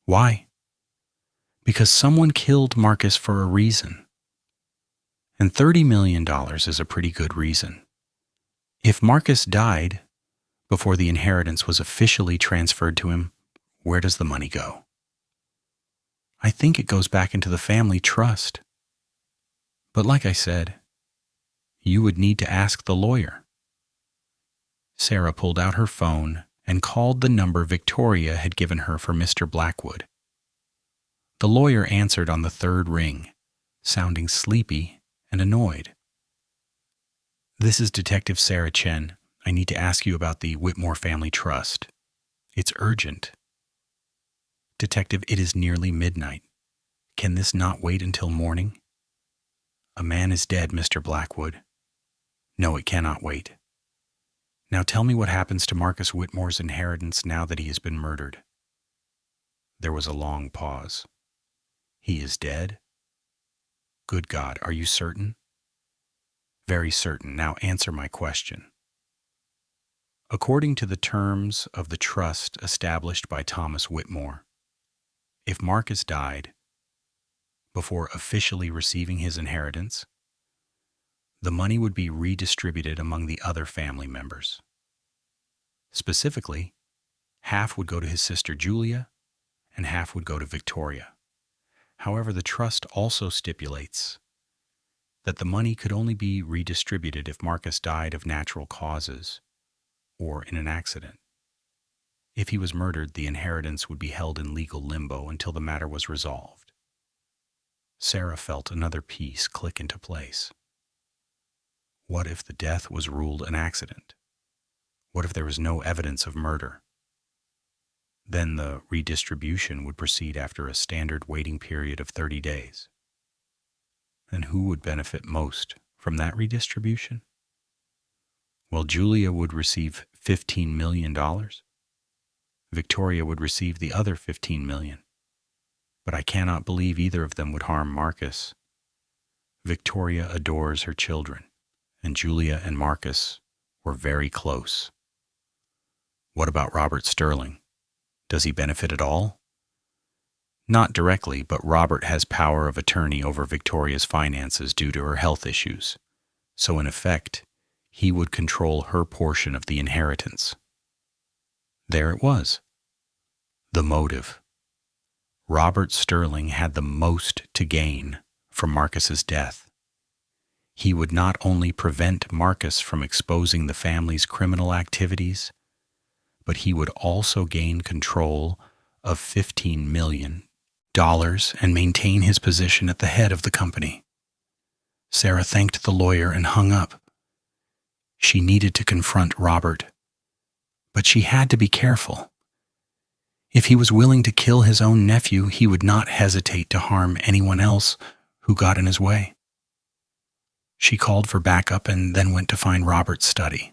"Why?" "Because someone killed Marcus for a reason. And $30 million is a pretty good reason. If Marcus died before the inheritance was officially transferred to him, where does the money go?" "I think it goes back into the family trust. But like I said, you would need to ask the lawyer." Sarah pulled out her phone and called the number Victoria had given her for Mr. Blackwood. The lawyer answered on the third ring, sounding sleepy and annoyed. "This is Detective Sarah Chen. I need to ask you about the Whitmore Family Trust. It's urgent." "Detective, it is nearly midnight. Can this not wait until morning?" "A man is dead, Mr. Blackwood." "No, it cannot wait. Now tell me what happens to Marcus Whitmore's inheritance now that he has been murdered." There was a long pause. "He is dead?" "Good God, are you certain?" "Very certain. Now answer my question." According to the terms of the trust established by Thomas Whitmore, if Marcus died before officially receiving his inheritance, the money would be redistributed among the other family members. Specifically, half would go to his sister Julia and half would go to Victoria. However, the trust also stipulates that the money could only be redistributed if Marcus died of natural causes or in an accident. If he was murdered, the inheritance would be held in legal limbo until the matter was resolved. Sarah felt another piece click into place. What if the death was ruled an accident? What if there was no evidence of murder? Then the redistribution would proceed after a standard waiting period of 30 days. And who would benefit most from that redistribution? Well, Julia would receive $15 million. Victoria would receive the other $15 million. But I cannot believe either of them would harm Marcus. Victoria adores her children, and Julia and Marcus were very close. What about Robert Sterling? Does he benefit at all? Not directly, but Robert has power of attorney over Victoria's finances due to her health issues. So in effect, he would control her portion of the inheritance. There it was. The motive. Robert Sterling had the most to gain from Marcus's death. He would not only prevent Marcus from exposing the family's criminal activities, but he would also gain control of $15 million and maintain his position at the head of the company. Sarah thanked the lawyer and hung up. She needed to confront Robert, but she had to be careful. If he was willing to kill his own nephew, he would not hesitate to harm anyone else who got in his way. She called for backup and then went to find Robert's study.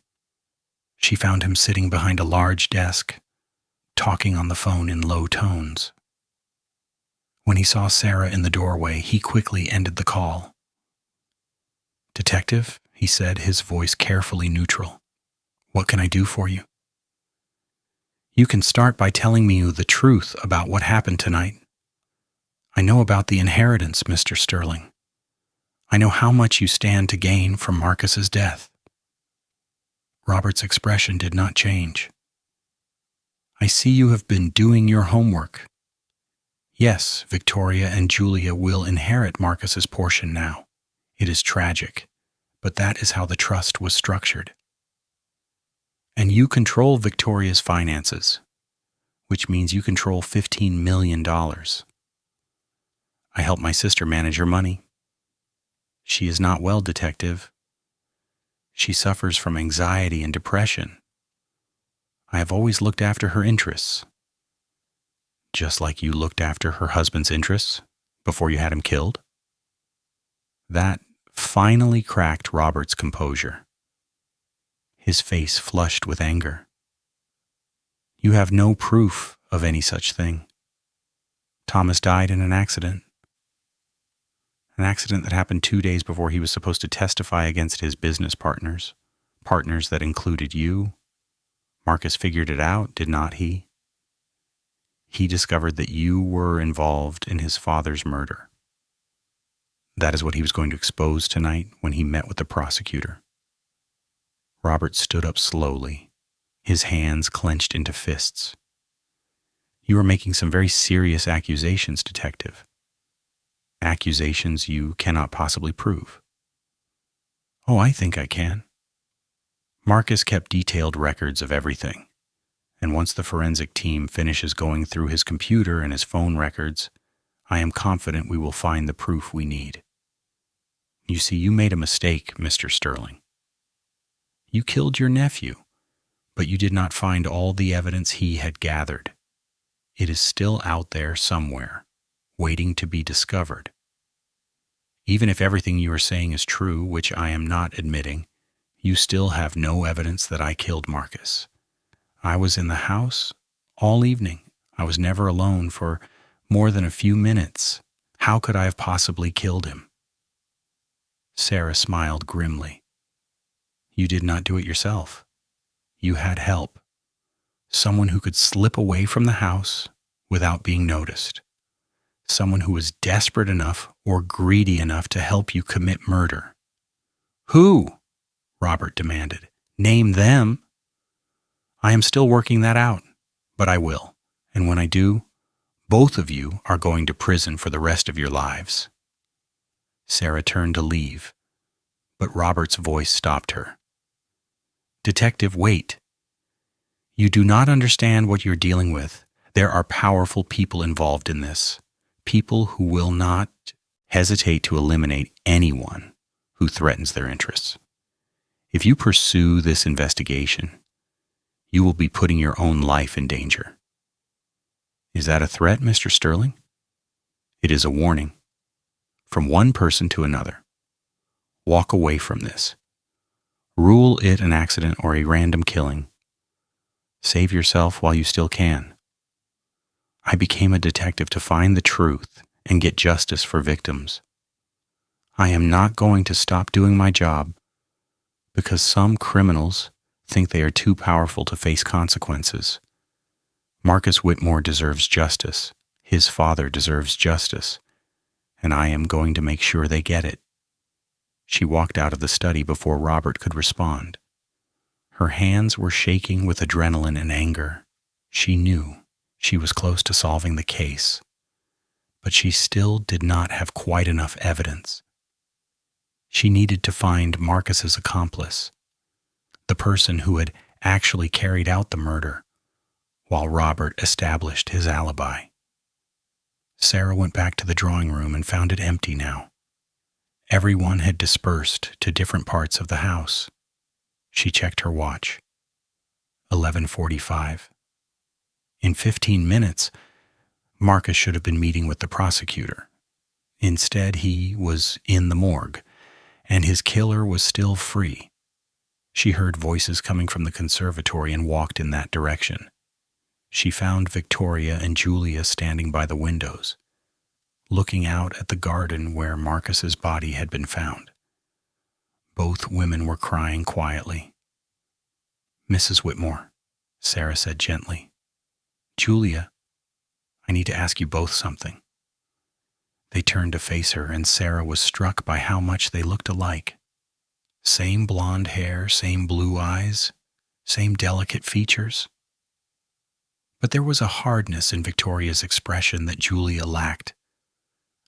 She found him sitting behind a large desk, talking on the phone in low tones. When he saw Sarah in the doorway, he quickly ended the call. "Detective," he said, his voice carefully neutral. "What can I do for you?" "You can start by telling me the truth about what happened tonight. I know about the inheritance, Mr. Sterling. I know how much you stand to gain from Marcus's death." Robert's expression did not change. "I see you have been doing your homework. Yes, Victoria and Julia will inherit Marcus's portion now. It is tragic, but that is how the trust was structured. And you control Victoria's finances, which means you control $15 million. I help my sister manage her money. She is not well, Detective. She suffers from anxiety and depression. I have always looked after her interests. Just like you looked after her husband's interests before you had him killed." That finally cracked Robert's composure. His face flushed with anger. "You have no proof of any such thing. Thomas died in an accident. An accident that happened 2 days before he was supposed to testify against his business partners that included you. Marcus figured it out, did not he? He discovered that you were involved in his father's murder. That is what he was going to expose tonight when he met with the prosecutor." Robert stood up slowly, his hands clenched into fists. "You are making some very serious accusations, Detective. Accusations you cannot possibly prove." "Oh, I think I can. Marcus kept detailed records of everything, and once the forensic team finishes going through his computer and his phone records, I am confident we will find the proof we need. You see, you made a mistake, Mr. Sterling. You killed your nephew, but you did not find all the evidence he had gathered. It is still out there somewhere, waiting to be discovered. Even if everything you are saying is true, which I am not admitting, you still have no evidence that I killed Marcus. I was in the house all evening. I was never alone for more than a few minutes. How could I have possibly killed him?" Sarah smiled grimly. "You did not do it yourself. You had help. Someone who could slip away from the house without being noticed. Someone who was desperate enough or greedy enough to help you commit murder." "Who?" Robert demanded. "Name them." "I am still working that out, but I will. And when I do, both of you are going to prison for the rest of your lives." Sarah turned to leave, but Robert's voice stopped her. "Detective, wait. You do not understand what you're dealing with. There are powerful people involved in this. People who will not hesitate to eliminate anyone who threatens their interests. If you pursue this investigation, you will be putting your own life in danger." "Is that a threat, Mr. Sterling?" "It is a warning. From one person to another. Walk away from this. Rule it an accident or a random killing. Save yourself while you still can. I became a detective to find the truth and get justice for victims. I am not going to stop doing my job because some criminals think they are too powerful to face consequences. Marcus Whitmore deserves justice. His father deserves justice. And I am going to make sure they get it." She walked out of the study before Robert could respond. Her hands were shaking with adrenaline and anger. She knew she was close to solving the case, but she still did not have quite enough evidence. She needed to find Marcus's accomplice, the person who had actually carried out the murder, while Robert established his alibi. Sarah went back to the drawing room and found it empty now. Everyone had dispersed to different parts of the house. She checked her watch. 11:45. In 15 minutes, Marcus should have been meeting with the prosecutor. Instead, he was in the morgue, and his killer was still free. She heard voices coming from the conservatory and walked in that direction. She found Victoria and Julia standing by the windows, looking out at the garden where Marcus's body had been found. Both women were crying quietly. "Mrs. Whitmore," Sarah said gently. "Julia, I need to ask you both something." They turned to face her, and Sarah was struck by how much they looked alike. Same blonde hair, same blue eyes, same delicate features. But there was a hardness in Victoria's expression that Julia lacked,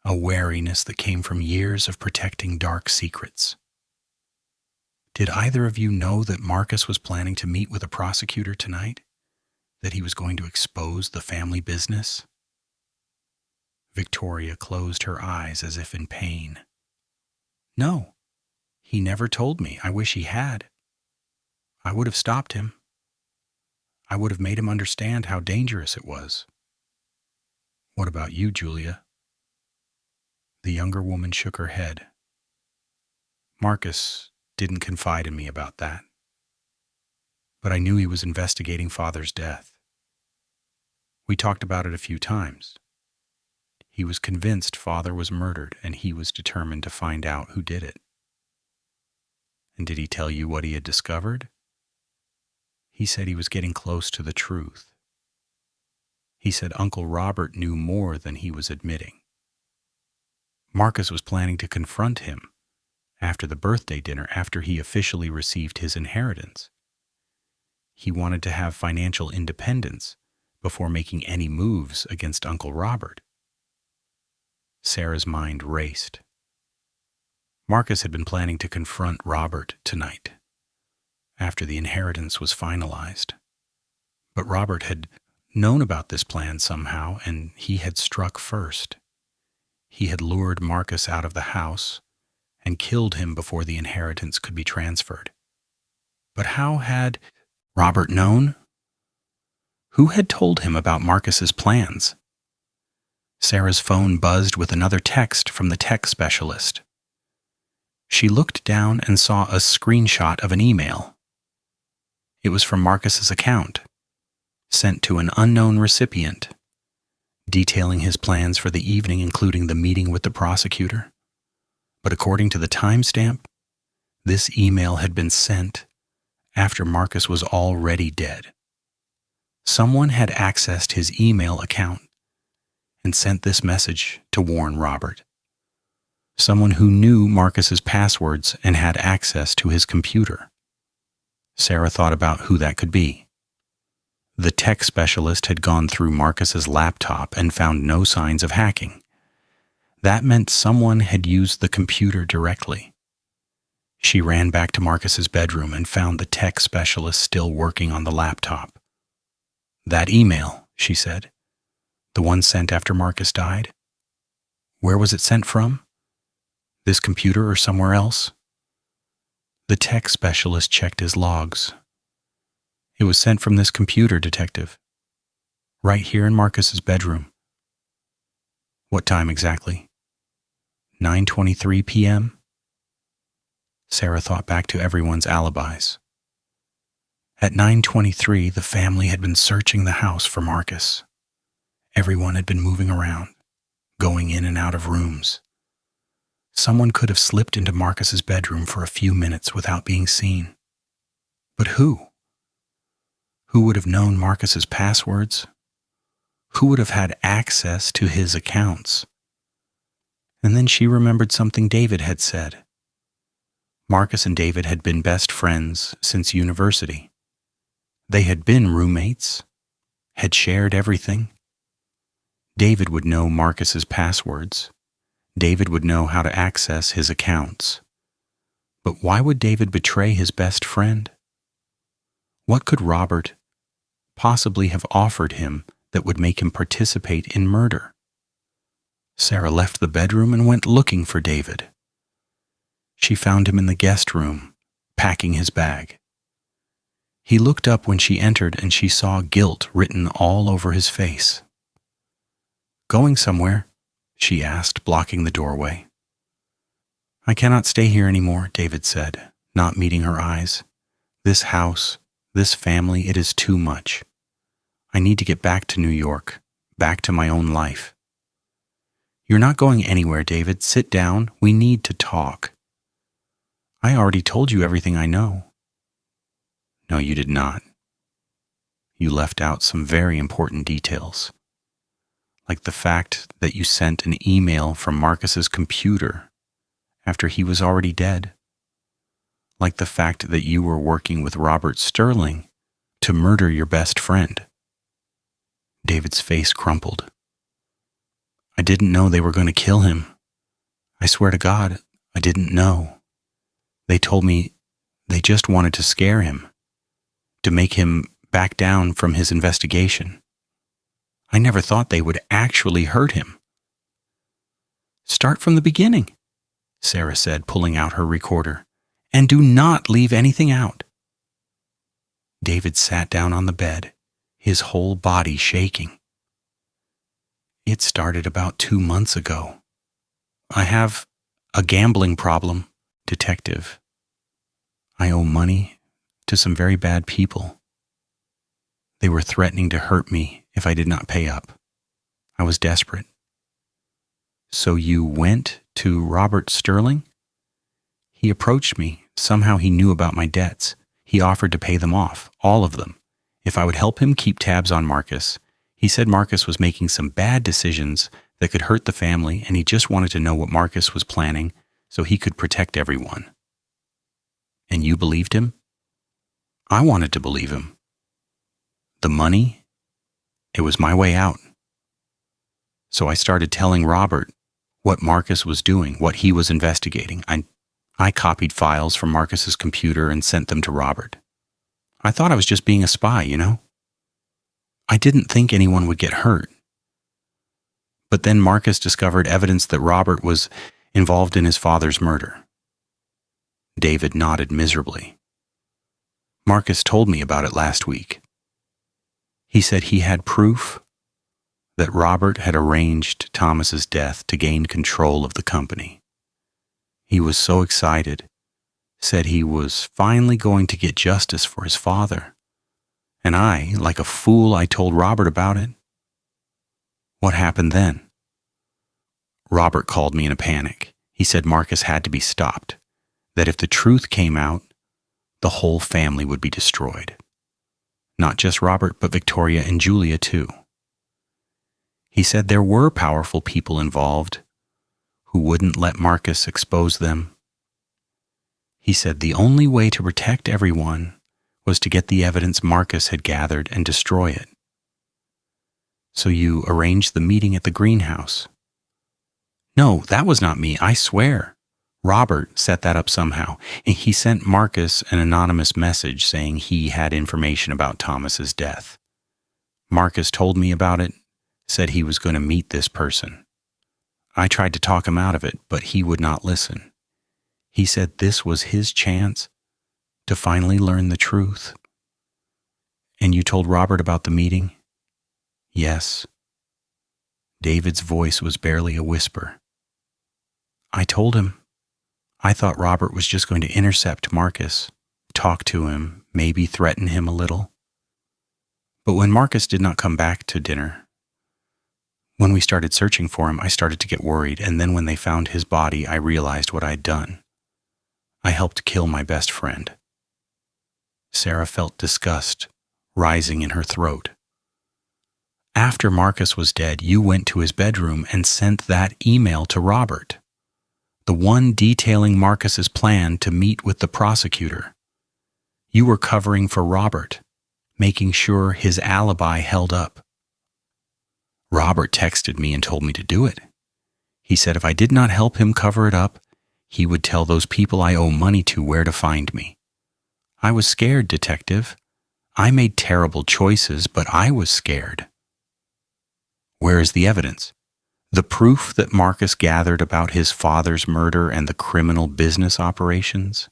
a wariness that came from years of protecting dark secrets. "Did either of you know that Marcus was planning to meet with a prosecutor tonight? That he was going to expose the family business?" Victoria closed her eyes as if in pain. "No, he never told me. I wish he had. I would have stopped him. I would have made him understand how dangerous it was." "What about you, Julia?" The younger woman shook her head. "Marcus didn't confide in me about that. But I knew he was investigating Father's death. We talked about it a few times. He was convinced Father was murdered, and he was determined to find out who did it." "And did he tell you what he had discovered?" "He said he was getting close to the truth. He said Uncle Robert knew more than he was admitting. Marcus was planning to confront him after the birthday dinner, after he officially received his inheritance. He wanted to have financial independence before making any moves against Uncle Robert." Sarah's mind raced. Marcus had been planning to confront Robert tonight, after the inheritance was finalized. But Robert had known about this plan somehow, and he had struck first. He had lured Marcus out of the house and killed him before the inheritance could be transferred. But how had Robert known? Who had told him about Marcus's plans? Sarah's phone buzzed with another text from the tech specialist. She looked down and saw a screenshot of an email. It was from Marcus's account, sent to an unknown recipient, detailing his plans for the evening, including the meeting with the prosecutor. But according to the timestamp, this email had been sent after Marcus was already dead. Someone had accessed his email account and sent this message to warn Robert. Someone who knew Marcus's passwords and had access to his computer. Sarah thought about who that could be. The tech specialist had gone through Marcus's laptop and found no signs of hacking. That meant someone had used the computer directly. She ran back to Marcus's bedroom and found the tech specialist still working on the laptop. "That email," she said. "The one sent after Marcus died? Where was it sent from? This computer or somewhere else?" The tech specialist checked his logs. "It was sent from this computer, Detective. Right here in Marcus's bedroom." "What time exactly?" 9:23 p.m. Sarah thought back to everyone's alibis. At 9:23, the family had been searching the house for Marcus. Everyone had been moving around, going in and out of rooms. Someone could have slipped into Marcus's bedroom for a few minutes without being seen. But who? Who would have known Marcus's passwords? Who would have had access to his accounts? And then she remembered something David had said. Marcus and David had been best friends since university. They had been roommates, had shared everything. David would know Marcus's passwords. David would know how to access his accounts. But why would David betray his best friend? What could Robert possibly have offered him that would make him participate in murder? Sarah left the bedroom and went looking for David. She found him in the guest room, packing his bag. He looked up when she entered, and she saw guilt written all over his face. "Going somewhere?" she asked, blocking the doorway. I cannot stay here anymore, David said, not meeting her eyes. This house, this family, it is too much. I need to get back to New York, back to my own life. You're not going anywhere, David. Sit down. We need to talk. I already told you everything I know. No, you did not. You left out some very important details, like the fact that you sent an email from Marcus's computer after he was already dead, like the fact that you were working with Robert Sterling to murder your best friend. David's face crumpled. I didn't know they were going to kill him. I swear to God, I didn't know. They told me they just wanted to scare him, to make him back down from his investigation. I never thought they would actually hurt him. Start from the beginning, Sarah said, pulling out her recorder, and do not leave anything out. David sat down on the bed, his whole body shaking. It started about 2 months ago. I have a gambling problem, Detective. I owe money to some very bad people. They were threatening to hurt me if I did not pay up. I was desperate. So you went to Robert Sterling? He approached me. Somehow he knew about my debts. He offered to pay them off, all of them, if I would help him keep tabs on Marcus. He said Marcus was making some bad decisions that could hurt the family, and he just wanted to know what Marcus was planning so he could protect everyone. And you believed him? I wanted to believe him. The money? It was my way out. So I started telling Robert what Marcus was doing, what he was investigating. I copied files from Marcus's computer and sent them to Robert. I thought I was just being a spy, you know? I didn't think anyone would get hurt. But then Marcus discovered evidence that Robert was involved in his father's murder. David nodded miserably. Marcus told me about it last week. He said he had proof that Robert had arranged Thomas's death to gain control of the company. He was so excited, said he was finally going to get justice for his father. And I, like a fool, I told Robert about it. What happened then? Robert called me in a panic. He said Marcus had to be stopped, that if the truth came out, the whole family would be destroyed. Not just Robert, but Victoria and Julia too. He said there were powerful people involved who wouldn't let Marcus expose them. He said the only way to protect everyone was to get the evidence Marcus had gathered and destroy it. So you arranged the meeting at the greenhouse. No, that was not me, I swear. Robert set that up somehow. He sent Marcus an anonymous message saying he had information about Thomas's death. Marcus told me about it, said he was going to meet this person. I tried to talk him out of it, but he would not listen. He said this was his chance to finally learn the truth. And you told Robert about the meeting? Yes. David's voice was barely a whisper. I told him. I thought Robert was just going to intercept Marcus, talk to him, maybe threaten him a little. But when Marcus did not come back to dinner, when we started searching for him, I started to get worried, and then when they found his body, I realized what I'd done. I helped kill my best friend. Sarah felt disgust rising in her throat. After Marcus was dead, you went to his bedroom and sent that email to Robert, the one detailing Marcus's plan to meet with the prosecutor. You were covering for Robert, making sure his alibi held up. Robert texted me and told me to do it. He said if I did not help him cover it up, he would tell those people I owe money to where to find me. I was scared, Detective. I made terrible choices, but I was scared. Where is the evidence? The proof that Marcus gathered about his father's murder and the criminal business operations?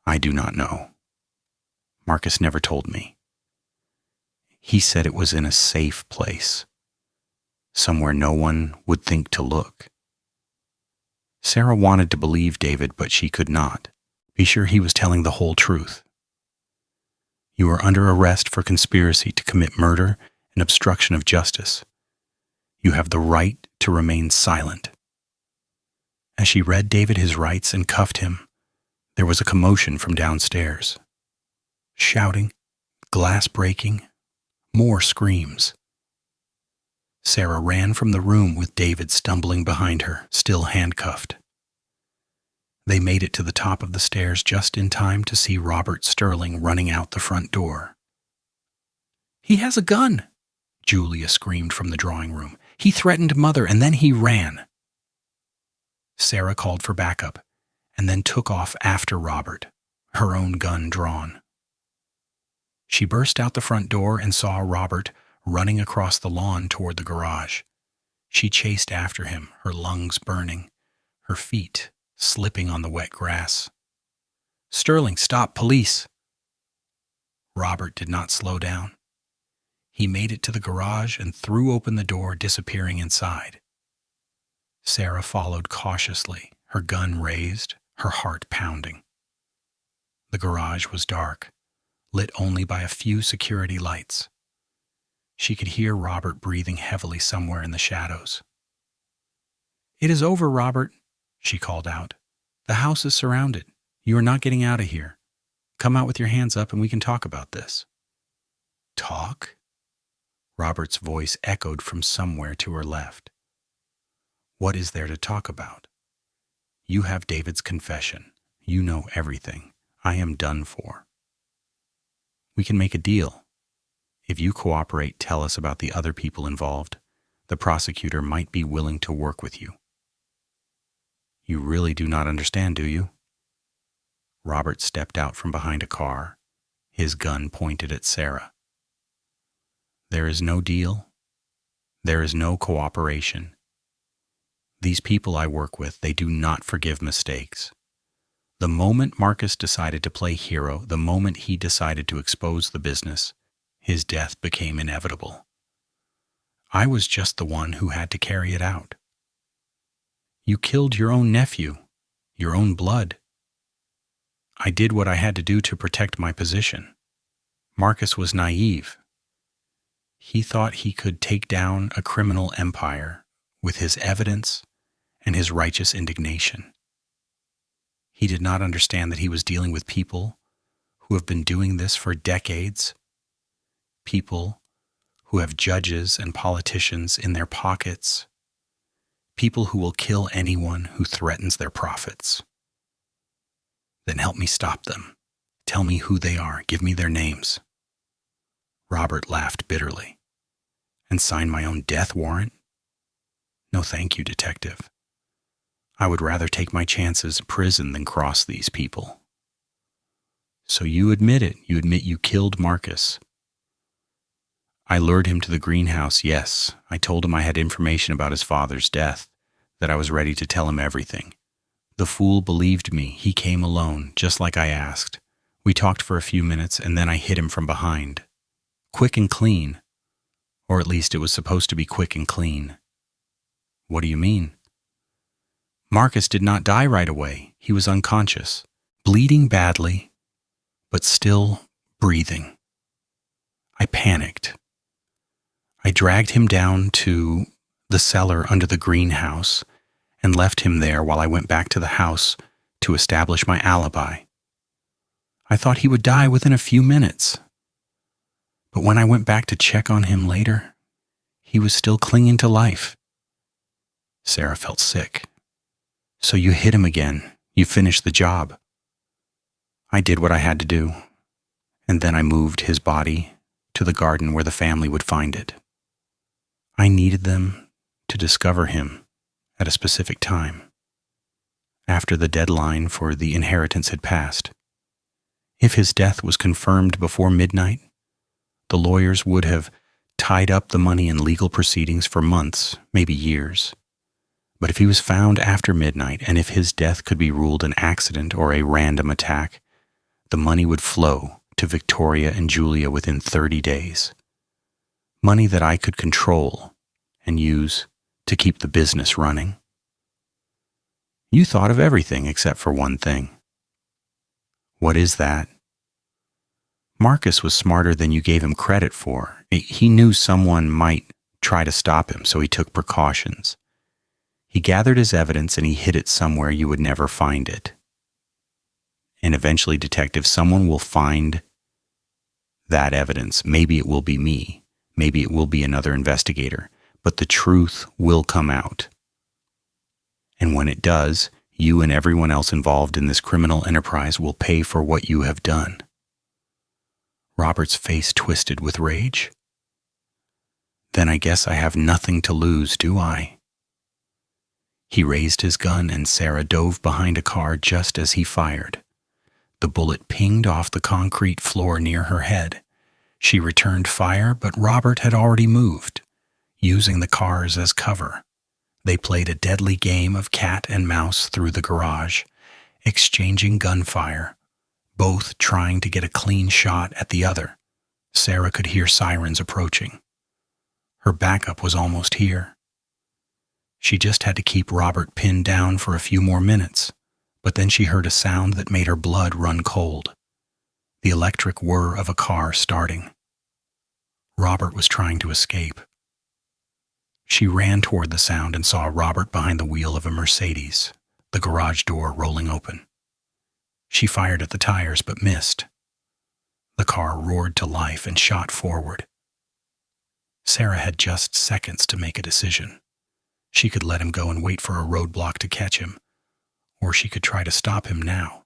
I do not know. Marcus never told me. He said it was in a safe place, somewhere no one would think to look. Sarah wanted to believe David, but she could not. Be sure he was telling the whole truth. You are under arrest for conspiracy to commit murder and obstruction of justice. You have the right to remain silent. As she read David his rights and cuffed him, there was a commotion from downstairs. Shouting, glass breaking, more screams. Sarah ran from the room with David stumbling behind her, still handcuffed. They made it to the top of the stairs just in time to see Robert Sterling running out the front door. "He has a gun!" Julia screamed from the drawing room. "He threatened Mother, and then he ran." Sarah called for backup, and then took off after Robert, her own gun drawn. She burst out the front door and saw Robert running across the lawn toward the garage. She chased after him, her lungs burning, her feet slipping on the wet grass. "Sterling, stop, police!" Robert did not slow down. He made it to the garage and threw open the door, disappearing inside. Sarah followed cautiously, her gun raised, her heart pounding. The garage was dark, lit only by a few security lights. She could hear Robert breathing heavily somewhere in the shadows. "It is over, Robert," she called out. "The house is surrounded. You are not getting out of here. Come out with your hands up and we can talk about this." "Talk?" Robert's voice echoed from somewhere to her left. "What is there to talk about? You have David's confession. You know everything. I am done for. We can make a deal. If you cooperate, tell us about the other people involved. The prosecutor might be willing to work with you." "You really do not understand, do you?" Robert stepped out from behind a car, his gun pointed at Sarah. "There is no deal. There is no cooperation. These people I work with, they do not forgive mistakes. The moment Marcus decided to play hero, the moment he decided to expose the business, his death became inevitable. I was just the one who had to carry it out. You killed your own nephew, your own blood. I did what I had to do to protect my position. Marcus was naive. He thought he could take down a criminal empire with his evidence and his righteous indignation. He did not understand that he was dealing with people who have been doing this for decades, people who have judges and politicians in their pockets, people who will kill anyone who threatens their profits. Then help me stop them. Tell me who they are. Give me their names." Robert laughed bitterly. "And sign my own death warrant? No, thank you, Detective. I would rather take my chances in prison than cross these people." "So you admit it. You admit you killed Marcus." "I lured him to the greenhouse, yes. I told him I had information about his father's death, that I was ready to tell him everything. The fool believed me. He came alone, just like I asked. We talked for a few minutes, and then I hit him from behind. Quick and clean. Or at least it was supposed to be quick and clean." "What do you mean?" "Marcus did not die right away. He was unconscious, bleeding badly, but still breathing. I panicked. I dragged him down to the cellar under the greenhouse and left him there while I went back to the house to establish my alibi. I thought he would die within a few minutes. But when I went back to check on him later, he was still clinging to life." Sarah felt sick. "So you hit him again. You finished the job." "I did what I had to do, and then I moved his body to the garden where the family would find it. I needed them to discover him at a specific time, after the deadline for the inheritance had passed. If his death was confirmed before midnight, the lawyers would have tied up the money in legal proceedings for months, maybe years. But if he was found after midnight, and if his death could be ruled an accident or a random attack, the money would flow to Victoria and Julia within 30 days. Money that I could control and use to keep the business running. You thought of everything except for one thing. What is that? Marcus was smarter than you gave him credit for. He knew someone might try to stop him, so he took precautions. He gathered his evidence and he hid it somewhere you would never find it. And eventually, Detective, someone will find that evidence. Maybe it will be me. Maybe it will be another investigator. But the truth will come out. And when it does, you and everyone else involved in this criminal enterprise will pay for what you have done. Robert's face twisted with rage. Then I guess I have nothing to lose, do I? He raised his gun and Sarah dove behind a car just as he fired. The bullet pinged off the concrete floor near her head. She returned fire, but Robert had already moved, using the cars as cover. They played a deadly game of cat and mouse through the garage, exchanging gunfire, both trying to get a clean shot at the other. Sarah could hear sirens approaching. Her backup was almost here. She just had to keep Robert pinned down for a few more minutes, but then she heard a sound that made her blood run cold. The electric whir of a car starting. Robert was trying to escape. She ran toward the sound and saw Robert behind the wheel of a Mercedes, the garage door rolling open. She fired at the tires but missed. The car roared to life and shot forward. Sarah had just seconds to make a decision. She could let him go and wait for a roadblock to catch him, or she could try to stop him now.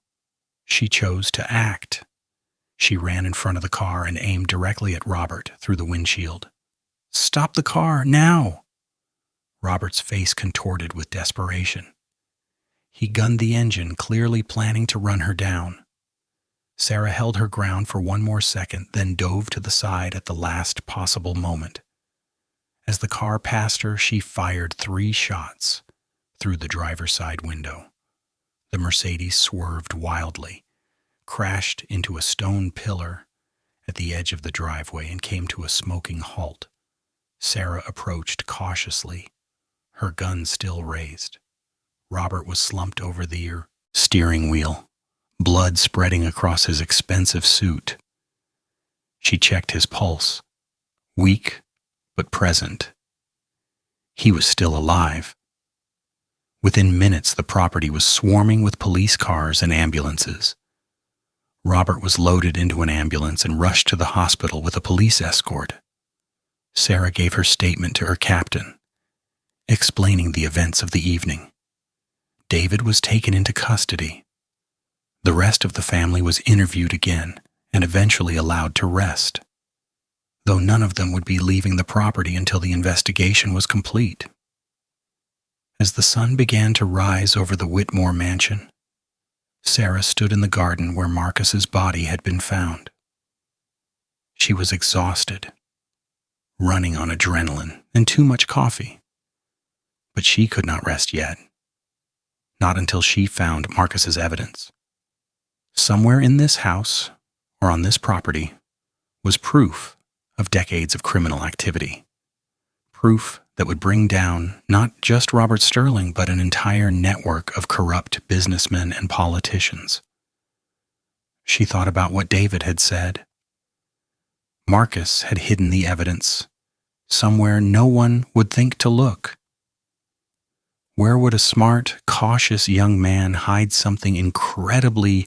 She chose to act. She ran in front of the car and aimed directly at Robert through the windshield. "Stop the car, now!" Robert's face contorted with desperation. He gunned the engine, clearly planning to run her down. Sarah held her ground for one more second, then dove to the side at the last possible moment. As the car passed her, she fired 3 shots through the driver's side window. The Mercedes swerved wildly, crashed into a stone pillar at the edge of the driveway, and came to a smoking halt. Sarah approached cautiously, her gun still raised. Robert was slumped over the steering wheel, blood spreading across his expensive suit. She checked his pulse, weak but present. He was still alive. Within minutes, the property was swarming with police cars and ambulances. Robert was loaded into an ambulance and rushed to the hospital with a police escort. Sarah gave her statement to her captain, explaining the events of the evening. David was taken into custody. The rest of the family was interviewed again and eventually allowed to rest, though none of them would be leaving the property until the investigation was complete. As the sun began to rise over the Whitmore Mansion, Sarah stood in the garden where Marcus's body had been found. She was exhausted, running on adrenaline and too much coffee. But she could not rest yet. Not until she found Marcus's evidence. Somewhere in this house, or on this property, was proof of decades of criminal activity. Proof that would bring down not just Robert Sterling, but an entire network of corrupt businessmen and politicians. She thought about what David had said. Marcus had hidden the evidence somewhere no one would think to look. Where would a smart, cautious young man hide something incredibly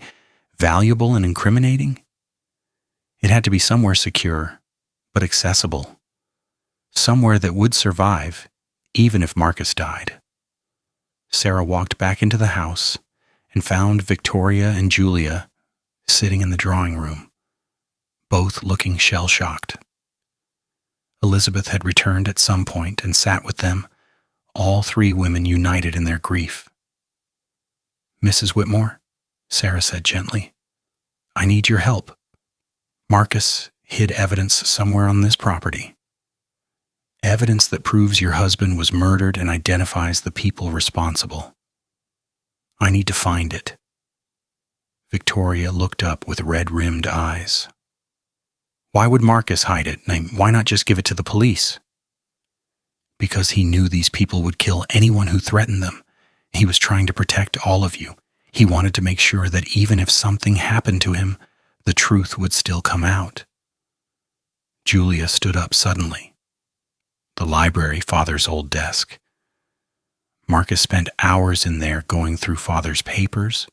valuable and incriminating? It had to be somewhere secure, but accessible. Somewhere that would survive, even if Marcus died. Sarah walked back into the house and found Victoria and Julia sitting in the drawing room, both looking shell-shocked. Elizabeth had returned at some point and sat with them, all 3 women united in their grief. "Mrs. Whitmore," Sarah said gently, "I need your help. Marcus hid evidence somewhere on this property. Evidence that proves your husband was murdered and identifies the people responsible. I need to find it." Victoria looked up with red-rimmed eyes. "Why would Marcus hide it? Why not just give it to the police?" "Because he knew these people would kill anyone who threatened them. He was trying to protect all of you. He wanted to make sure that even if something happened to him, the truth would still come out. Julia stood up suddenly. The library, Father's old desk. Marcus spent hours in there going through Father's papers.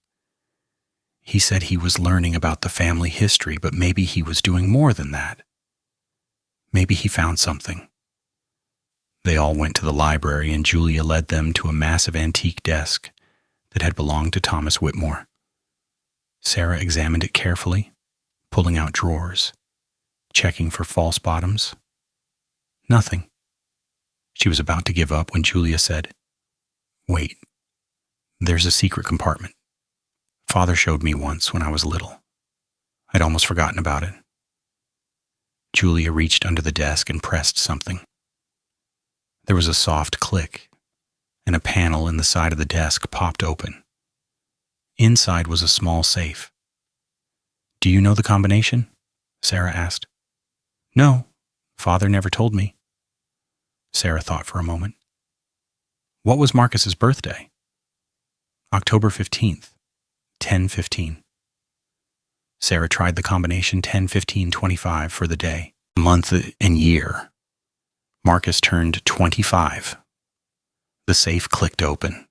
He said he was learning about the family history, but maybe he was doing more than that. Maybe he found something. They all went to the library, and Julia led them to a massive antique desk that had belonged to Thomas Whitmore. Sarah examined it carefully, pulling out drawers, checking for false bottoms. Nothing. She was about to give up when Julia said, "Wait, there's a secret compartment. Father showed me once when I was little. I'd almost forgotten about it." Julia reached under the desk and pressed something. There was a soft click, and a panel in the side of the desk popped open. Inside was a small safe. "Do you know the combination?" Sarah asked. "No, Father never told me." Sarah thought for a moment. "What was Marcus's birthday?" "October 15th, 10:15. Sarah tried the combination 10-15-25 for the day, month, and year. Marcus turned 25. The safe clicked open.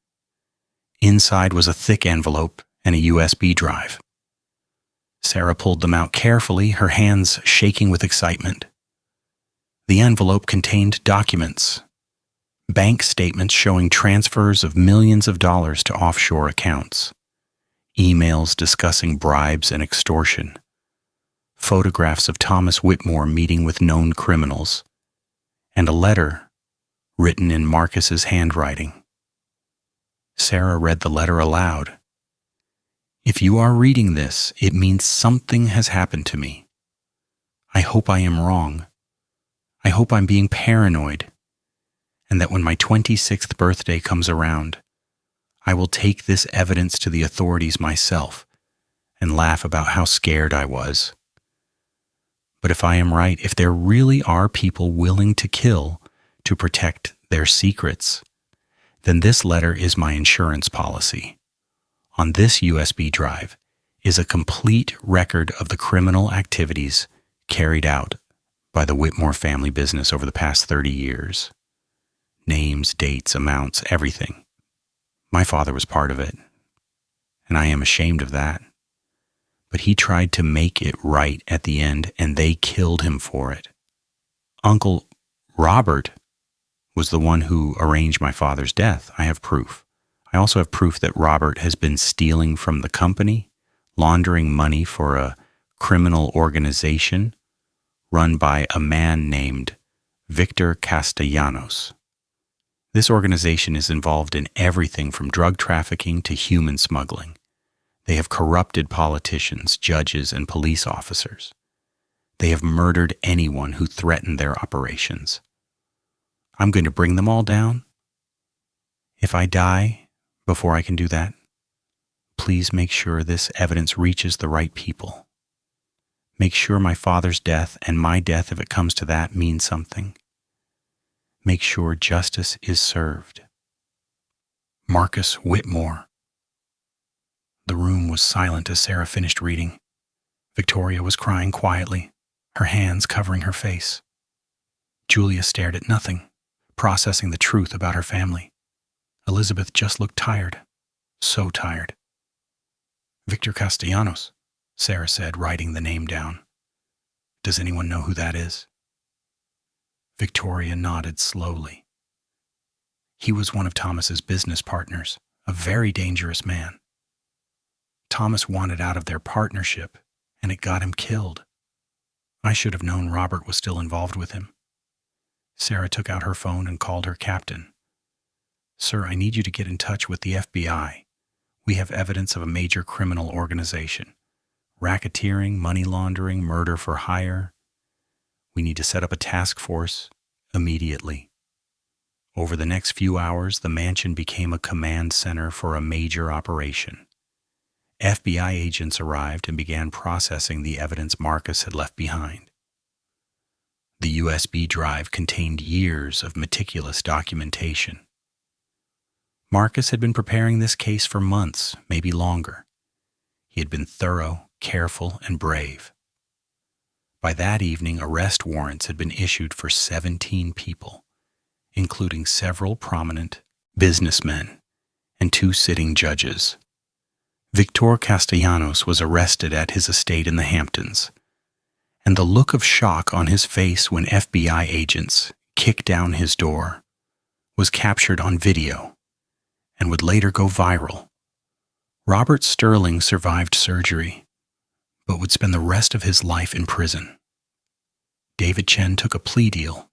Inside was a thick envelope and a USB drive. Sarah pulled them out carefully, her hands shaking with excitement. The envelope contained documents, bank statements showing transfers of millions of dollars to offshore accounts, emails discussing bribes and extortion, photographs of Thomas Whitmore meeting with known criminals, and a letter written in Marcus's handwriting. Sarah read the letter aloud. "If you are reading this, it means something has happened to me. I hope I am wrong. I hope I'm being paranoid, and that when my 26th birthday comes around, I will take this evidence to the authorities myself and laugh about how scared I was. But if I am right, if there really are people willing to kill to protect their secrets, then this letter is my insurance policy. On this USB drive is a complete record of the criminal activities carried out by the Whitmore family business over the past 30 years. Names, dates, amounts, everything. My father was part of it, and I am ashamed of that. But he tried to make it right at the end, and they killed him for it. Uncle Robert was the one who arranged my father's death. I have proof. I also have proof that Robert has been stealing from the company, laundering money for a criminal organization run by a man named Victor Castellanos. This organization is involved in everything from drug trafficking to human smuggling. They have corrupted politicians, judges, and police officers. They have murdered anyone who threatened their operations. I'm going to bring them all down. If I die before I can do that, please make sure this evidence reaches the right people. Make sure my father's death and my death, if it comes to that, means something. Make sure justice is served. Marcus Whitmore." The room was silent as Sarah finished reading. Victoria was crying quietly, her hands covering her face. Julia stared at nothing, processing the truth about her family. Elizabeth just looked tired, so tired. "Victor Castellanos," Sarah said, writing the name down. "Does anyone know who that is?" Victoria nodded slowly. "He was one of Thomas's business partners, a very dangerous man. Thomas wanted out of their partnership, and it got him killed. I should have known Robert was still involved with him." Sarah took out her phone and called her captain. "Sir, I need you to get in touch with the FBI. We have evidence of a major criminal organization. Racketeering, money laundering, murder for hire. We need to set up a task force immediately." Over the next few hours, the mansion became a command center for a major operation. FBI agents arrived and began processing the evidence Marcus had left behind. The USB drive contained years of meticulous documentation. Marcus had been preparing this case for months, maybe longer. He had been thorough, careful, and brave. By that evening, arrest warrants had been issued for 17 people, including several prominent businessmen and 2 sitting judges. Victor Castellanos was arrested at his estate in the Hamptons, and the look of shock on his face when FBI agents kicked down his door was captured on video and would later go viral. Robert Sterling survived surgery, but would spend the rest of his life in prison. David Chen took a plea deal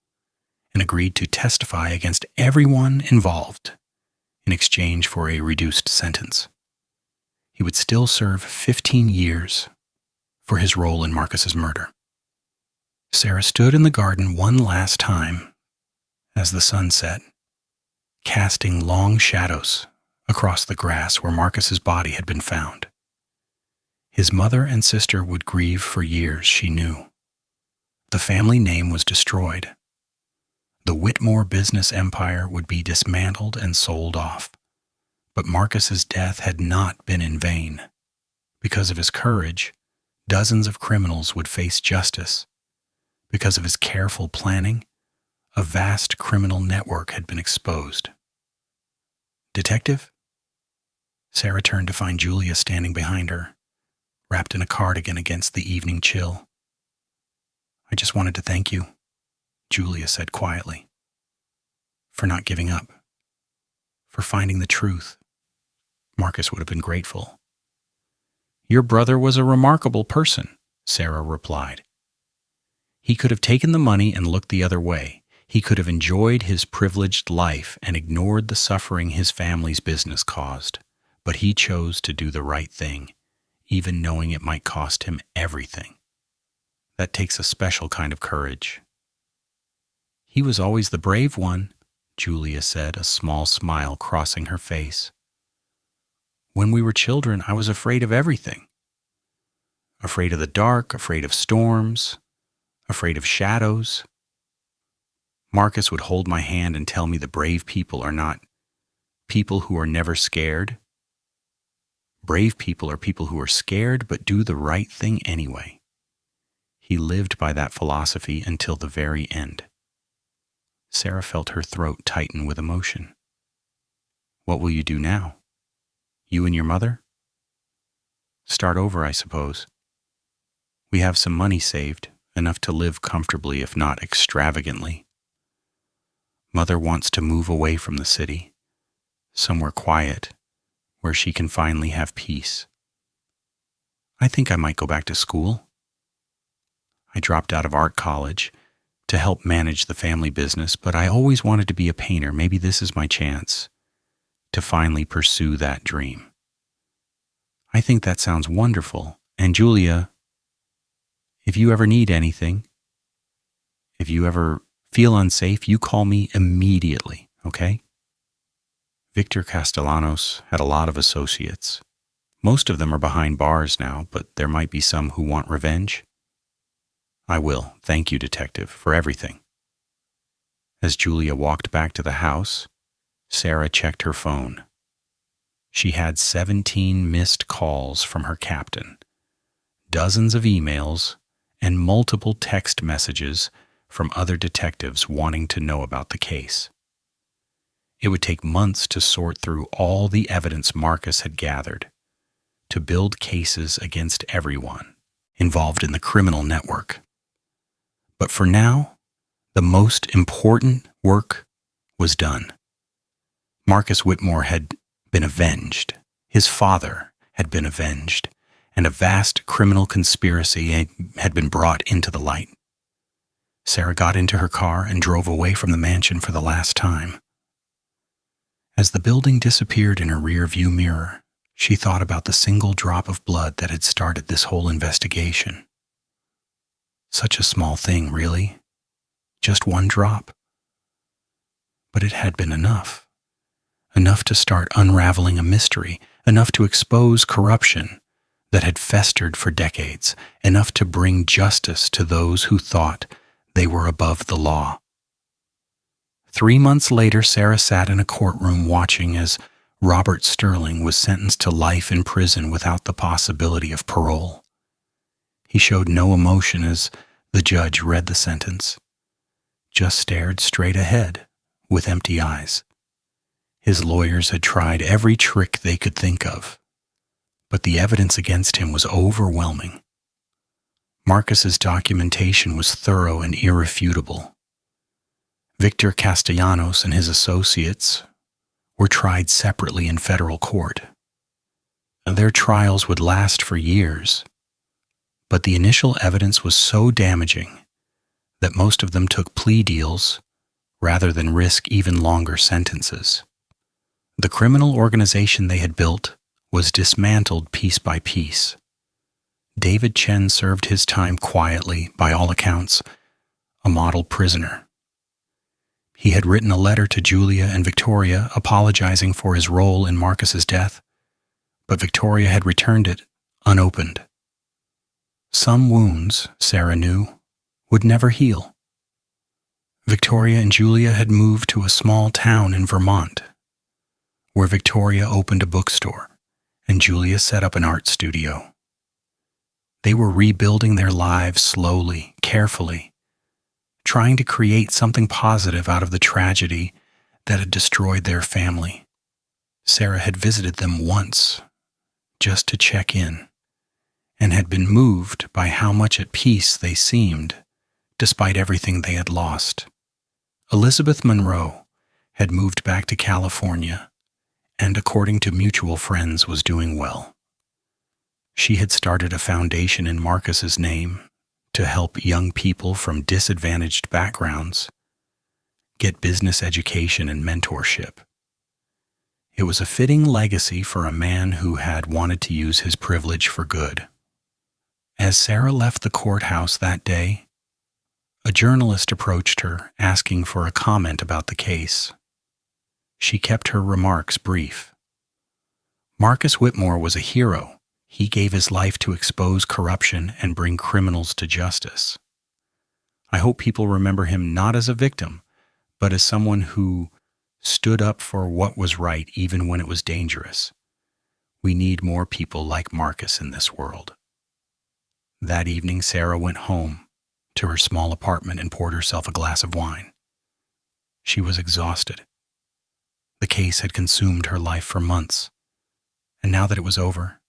and agreed to testify against everyone involved in exchange for a reduced sentence. He would still serve 15 years for his role in Marcus's murder. Sarah stood in the garden one last time as the sun set, casting long shadows across the grass where Marcus's body had been found. His mother and sister would grieve for years, she knew. The family name was destroyed. The Whitmore business empire would be dismantled and sold off. But Marcus's death had not been in vain. Because of his courage, dozens of criminals would face justice. Because of his careful planning, a vast criminal network had been exposed. Detective? Sarah turned to find Julia standing behind her, wrapped in a cardigan against the evening chill. I just wanted to thank you, Julia said quietly, for not giving up, for finding the truth. Marcus would have been grateful. Your brother was a remarkable person, Sarah replied. He could have taken the money and looked the other way. He could have enjoyed his privileged life and ignored the suffering his family's business caused. But he chose to do the right thing, even knowing it might cost him everything. That takes a special kind of courage. He was always the brave one, Julia said, a small smile crossing her face. When we were children, I was afraid of everything. Afraid of the dark, afraid of storms, afraid of shadows. Marcus would hold my hand and tell me the brave people are not people who are never scared. Brave people are people who are scared but do the right thing anyway. He lived by that philosophy until the very end. Sarah felt her throat tighten with emotion. What will you do now? You and your mother? Start over, I suppose. We have some money saved, enough to live comfortably if not extravagantly. Mother wants to move away from the city, somewhere quiet, where she can finally have peace. I think I might go back to school. I dropped out of art college to help manage the family business, but I always wanted to be a painter. Maybe this is my chance to finally pursue that dream. I think that sounds wonderful. And Julia, if you ever need anything, if you ever feel unsafe, you call me immediately, okay? Victor Castellanos had a lot of associates. Most of them are behind bars now, but there might be some who want revenge. I will. Thank you, Detective, for everything. As Julia walked back to the house, Sarah checked her phone. She had 17 missed calls from her captain, dozens of emails, and multiple text messages from other detectives wanting to know about the case. It would take months to sort through all the evidence Marcus had gathered, to build cases against everyone involved in the criminal network. But for now, the most important work was done. Marcus Whitmore had been avenged. His father had been avenged, and a vast criminal conspiracy had been brought into the light. Sarah got into her car and drove away from the mansion for the last time. As the building disappeared in her rear-view mirror, she thought about the single drop of blood that had started this whole investigation. Such a small thing, really. Just one drop. But it had been enough. Enough to start unraveling a mystery, enough to expose corruption that had festered for decades, enough to bring justice to those who thought they were above the law. 3 months later, Sarah sat in a courtroom watching as Robert Sterling was sentenced to life in prison without the possibility of parole. He showed no emotion as the judge read the sentence, just stared straight ahead with empty eyes. His lawyers had tried every trick they could think of, but the evidence against him was overwhelming. Marcus's documentation was thorough and irrefutable. Victor Castellanos and his associates were tried separately in federal court. Their trials would last for years, but the initial evidence was so damaging that most of them took plea deals rather than risk even longer sentences. The criminal organization they had built was dismantled piece by piece. David Chen served his time quietly, by all accounts, a model prisoner. He had written a letter to Julia and Victoria apologizing for his role in Marcus's death, but Victoria had returned it unopened. Some wounds, Sarah knew, would never heal. Victoria and Julia had moved to a small town in Vermont, where Victoria opened a bookstore and Julia set up an art studio. They were rebuilding their lives slowly, carefully, trying to create something positive out of the tragedy that had destroyed their family. Sarah had visited them once, just to check in, and had been moved by how much at peace they seemed, despite everything they had lost. Elizabeth Monroe had moved back to California, and according to mutual friends was doing well. She had started a foundation in Marcus's name to help young people from disadvantaged backgrounds get business education and mentorship. It was a fitting legacy for a man who had wanted to use his privilege for good. As Sarah left the courthouse that day, a journalist approached her asking for a comment about the case. She kept her remarks brief. Marcus Whitmore was a hero. He gave his life to expose corruption and bring criminals to justice. I hope people remember him not as a victim, but as someone who stood up for what was right even when it was dangerous. We need more people like Marcus in this world. That evening, Sarah went home to her small apartment and poured herself a glass of wine. She was exhausted. The case had consumed her life for months, and now that it was over,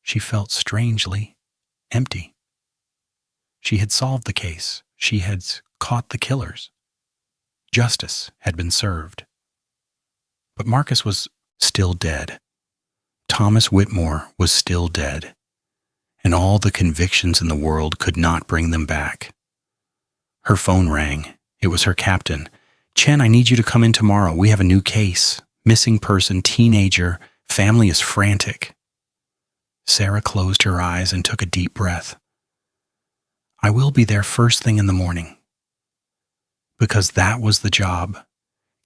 she felt strangely empty. She had solved the case. She had caught the killers. Justice had been served. But Marcus was still dead. Thomas Whitmore was still dead, and all the convictions in the world could not bring them back. Her phone rang. It was her captain. "Chen, I need you to come in tomorrow. We have a new case. Missing person, teenager, family is frantic." Sarah closed her eyes and took a deep breath. "I will be there first thing in the morning." Because that was the job.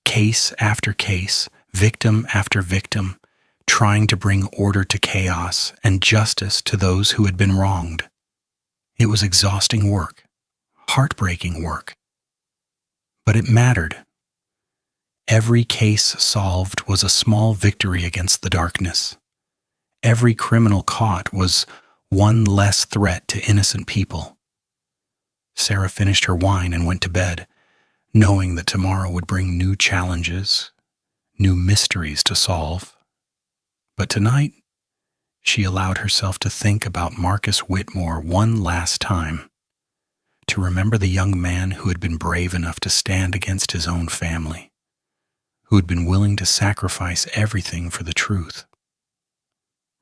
Case after case, victim after victim, trying to bring order to chaos and justice to those who had been wronged. It was exhausting work, heartbreaking work. But it mattered. Every case solved was a small victory against the darkness. Every criminal caught was one less threat to innocent people. Sarah finished her wine and went to bed, knowing that tomorrow would bring new challenges, new mysteries to solve. But tonight, she allowed herself to think about Marcus Whitmore one last time, to remember the young man who had been brave enough to stand against his own family, who had been willing to sacrifice everything for the truth.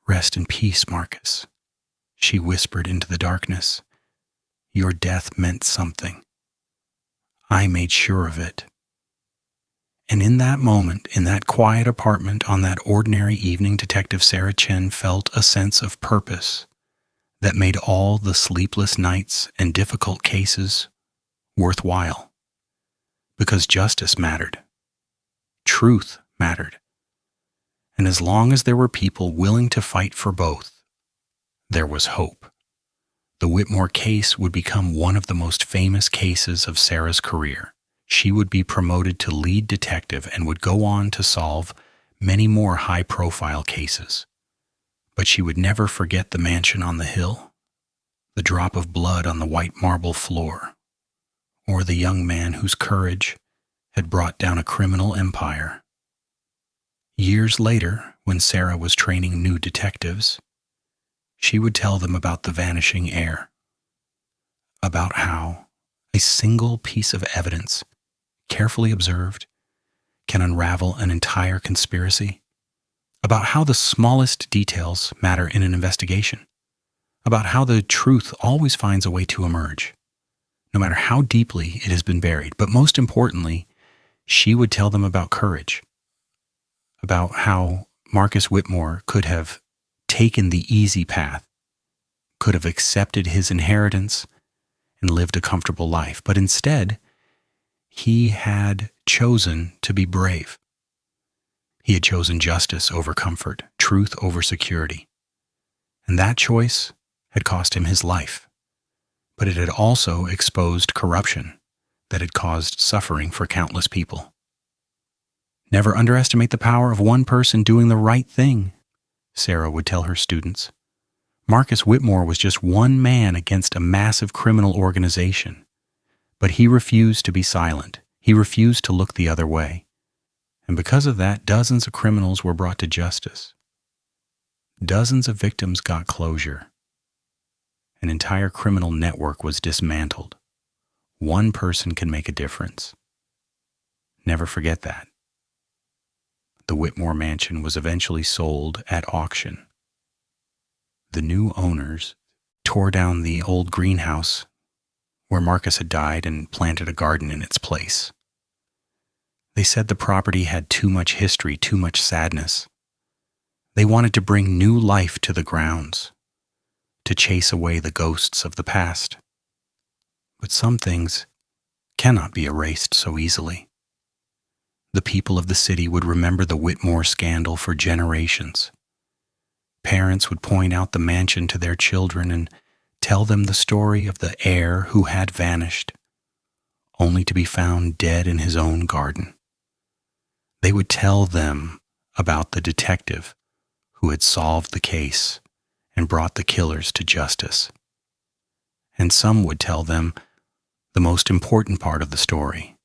"Rest in peace, Marcus," she whispered into the darkness. "Your death meant something. I made sure of it." And in that moment, in that quiet apartment on that ordinary evening, Detective Sarah Chen felt a sense of purpose that made all the sleepless nights and difficult cases worthwhile. Because justice mattered. Truth mattered. And as long as there were people willing to fight for both, there was hope. The Whitmore case would become one of the most famous cases of Sarah's career. she would be promoted to lead detective and would go on to solve many more high-profile cases. But she would never forget the mansion on the hill, the drop of blood on the white marble floor, or the young man whose courage had brought down a criminal empire. Years later, when Sarah was training new detectives, she would tell them about the vanishing heir, about how a single piece of evidence, carefully observed, can unravel an entire conspiracy, about how the smallest details matter in an investigation, about how the truth always finds a way to emerge, no matter how deeply it has been buried. But most importantly, she would tell them about courage, about how Marcus Whitmore could have taken the easy path, could have accepted his inheritance and lived a comfortable life, but instead, he had chosen to be brave. He had chosen justice over comfort, truth over security, and that choice had cost him his life, but it had also exposed corruption that had caused suffering for countless people. Never underestimate the power of one person doing the right thing, Sarah would tell her students. Marcus Whitmore was just one man against a massive criminal organization, but he refused to be silent. He refused to look the other way. And because of that, dozens of criminals were brought to justice. Dozens of victims got closure. An entire criminal network was dismantled. One person can make a difference. Never forget that. The Whitmore Mansion was eventually sold at auction. The new owners tore down the old greenhouse where Marcus had died and planted a garden in its place. They said the property had too much history, too much sadness. They wanted to bring new life to the grounds, to chase away the ghosts of the past. But some things cannot be erased so easily. The people of the city would remember the Whitmore scandal for generations. Parents would point out the mansion to their children and tell them the story of the heir who had vanished, only to be found dead in his own garden. They would tell them about the detective who had solved the case and brought the killers to justice. And some would tell them the most important part of the story,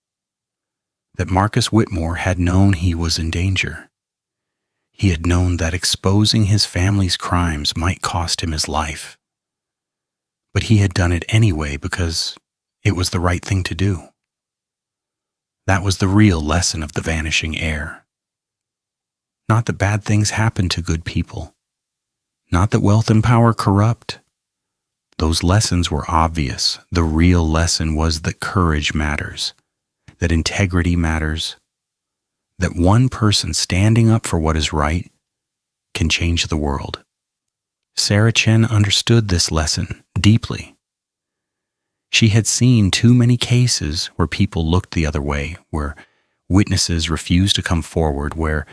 that Marcus Whitmore had known he was in danger. He had known that exposing his family's crimes might cost him his life. But he had done it anyway because it was the right thing to do. That was the real lesson of the vanishing heir. Not that bad things happen to good people. Not that wealth and power corrupt. Those lessons were obvious. The real lesson was that courage matters, that integrity matters, that one person standing up for what is right can change the world. Sarah Chen understood this lesson deeply. She had seen too many cases where people looked the other way, where witnesses refused to come forward, where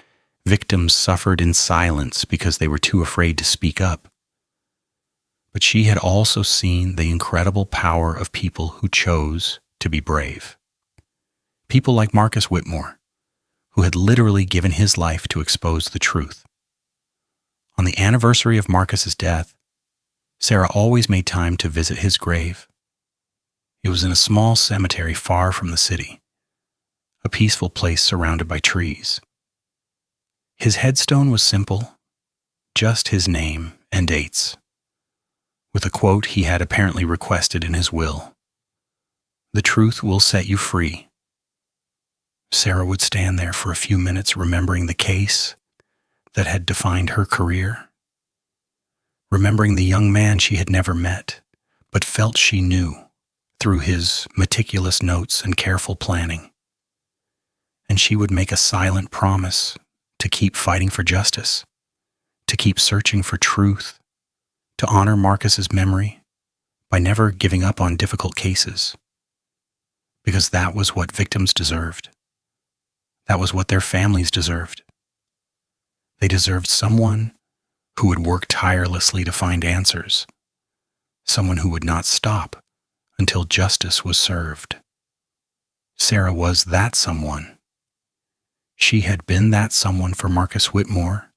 victims suffered in silence because they were too afraid to speak up. But she had also seen the incredible power of people who chose to be brave. People like Marcus Whitmore, who had literally given his life to expose the truth. On the anniversary of Marcus's death, Sarah always made time to visit his grave. It was in a small cemetery far from the city, a peaceful place surrounded by trees. His headstone was simple, just his name and dates, with a quote he had apparently requested in his will: "The truth will set you free." Sarah would stand there for a few minutes remembering the case that had defined her career, remembering the young man she had never met, but felt she knew through his meticulous notes and careful planning. And she would make a silent promise to keep fighting for justice, to keep searching for truth, to honor Marcus's memory by never giving up on difficult cases, because that was what victims deserved. That was what their families deserved. They deserved someone who would work tirelessly to find answers, someone who would not stop until justice was served. Sarah was that someone. She had been that someone for Marcus Whitmore,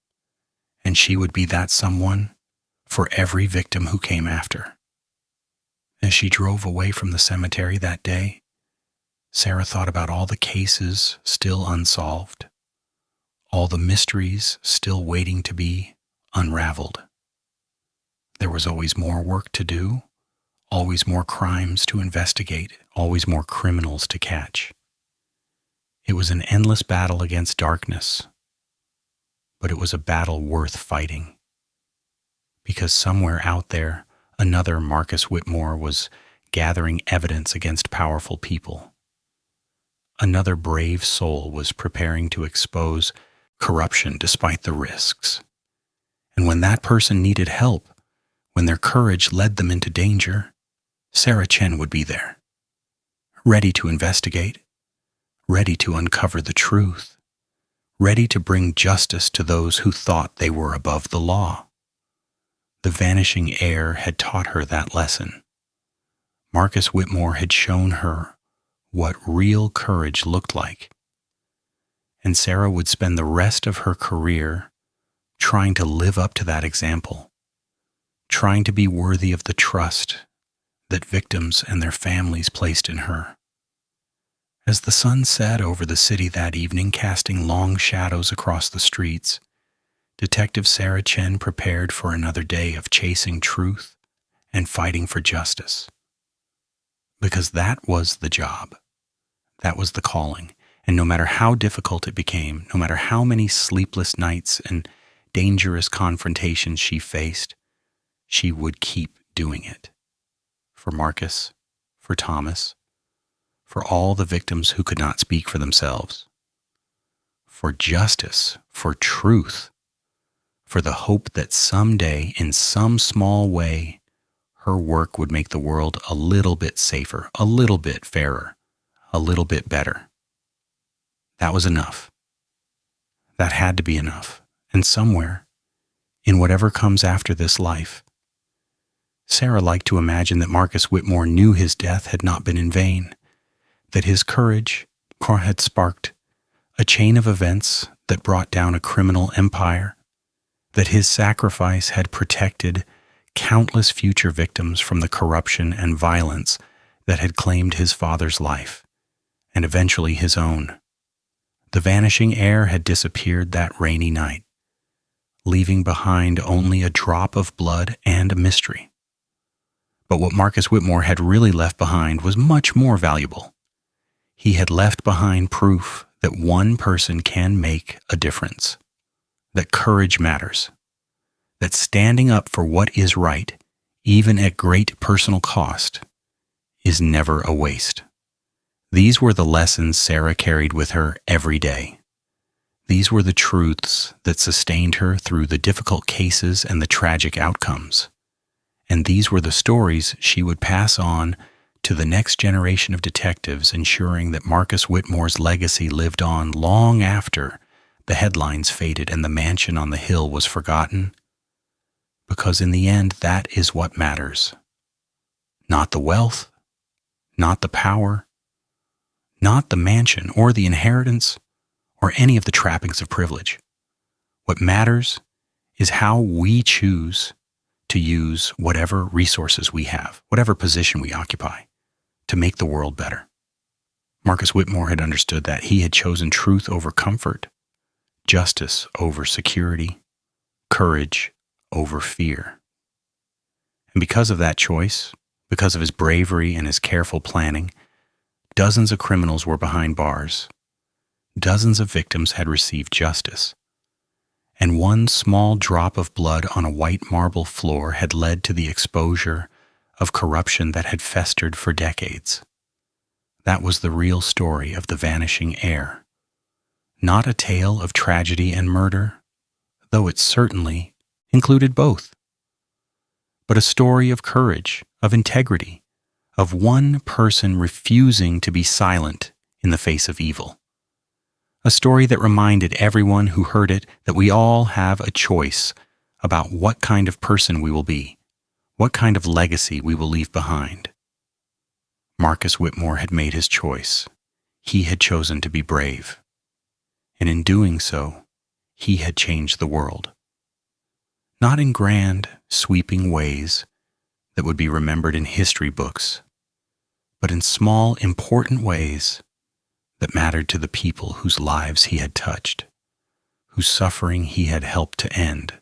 and she would be that someone for every victim who came after. As she drove away from the cemetery that day, Sarah thought about all the cases still unsolved, all the mysteries still waiting to be unraveled. There was always more work to do, always more crimes to investigate, always more criminals to catch. It was an endless battle against darkness, but it was a battle worth fighting. Because somewhere out there, another Marcus Whitmore was gathering evidence against powerful people. Another brave soul was preparing to expose corruption despite the risks. And when that person needed help, when their courage led them into danger, Sarah Chen would be there, ready to investigate, ready to uncover the truth, ready to bring justice to those who thought they were above the law. The vanishing heir had taught her that lesson. Marcus Whitmore had shown her what real courage looked like. And Sarah would spend the rest of her career trying to live up to that example, trying to be worthy of the trust that victims and their families placed in her. As the sun set over the city that evening, casting long shadows across the streets, Detective Sarah Chen prepared for another day of chasing truth and fighting for justice. Because that was the job. That was the calling. And no matter how difficult it became, no matter how many sleepless nights and dangerous confrontations she faced, she would keep doing it. For Marcus, for Thomas, for all the victims who could not speak for themselves, for justice, for truth, for the hope that someday, in some small way, her work would make the world a little bit safer, a little bit fairer, a little bit better. That was enough. That had to be enough. And somewhere, in whatever comes after this life, Sarah liked to imagine that Marcus Whitmore knew his death had not been in vain, that his courage had sparked a chain of events that brought down a criminal empire, that his sacrifice had protected countless future victims from the corruption and violence that had claimed his father's life, and eventually his own. The vanishing heir had disappeared that rainy night, leaving behind only a drop of blood and a mystery. But what Marcus Whitmore had really left behind was much more valuable. He had left behind proof that one person can make a difference, that courage matters, that standing up for what is right, even at great personal cost, is never a waste. These were the lessons Sarah carried with her every day. These were the truths that sustained her through the difficult cases and the tragic outcomes. And these were the stories she would pass on to the next generation of detectives, ensuring that Marcus Whitmore's legacy lived on long after the headlines faded and the mansion on the hill was forgotten. Because in the end, that is what matters. Not the wealth, not the power, not the mansion or the inheritance or any of the trappings of privilege. What matters is how we choose to use whatever resources we have, whatever position we occupy, to make the world better. Marcus Whitmore had understood that. He had chosen truth over comfort, justice over security, courage over fear. And because of that choice, because of his bravery and his careful planning, dozens of criminals were behind bars. Dozens of victims had received justice. And one small drop of blood on a white marble floor had led to the exposure of corruption that had festered for decades. That was the real story of the vanishing heir. Not a tale of tragedy and murder, though it certainly included both, but a story of courage, of integrity, of one person refusing to be silent in the face of evil. A story that reminded everyone who heard it that we all have a choice about what kind of person we will be, what kind of legacy we will leave behind. Marcus Whitmore had made his choice. he had chosen to be brave, and in doing so, he had changed the world. Not in grand, sweeping ways that would be remembered in history books, but in small, important ways that mattered to the people whose lives he had touched, whose suffering he had helped to end.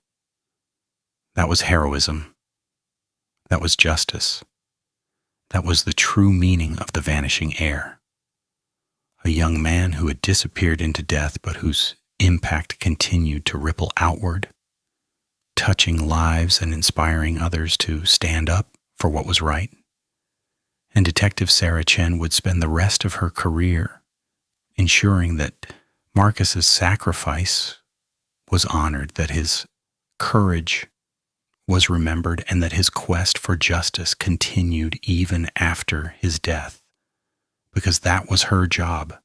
That was heroism. That was justice. That was the true meaning of the vanishing heir. A young man who had disappeared into death, but whose impact continued to ripple outward, touching lives and inspiring others to stand up for what was right. And Detective Sarah Chen would spend the rest of her career ensuring that Marcus's sacrifice was honored, that his courage was remembered, and that his quest for justice continued even after his death. Because that was her job.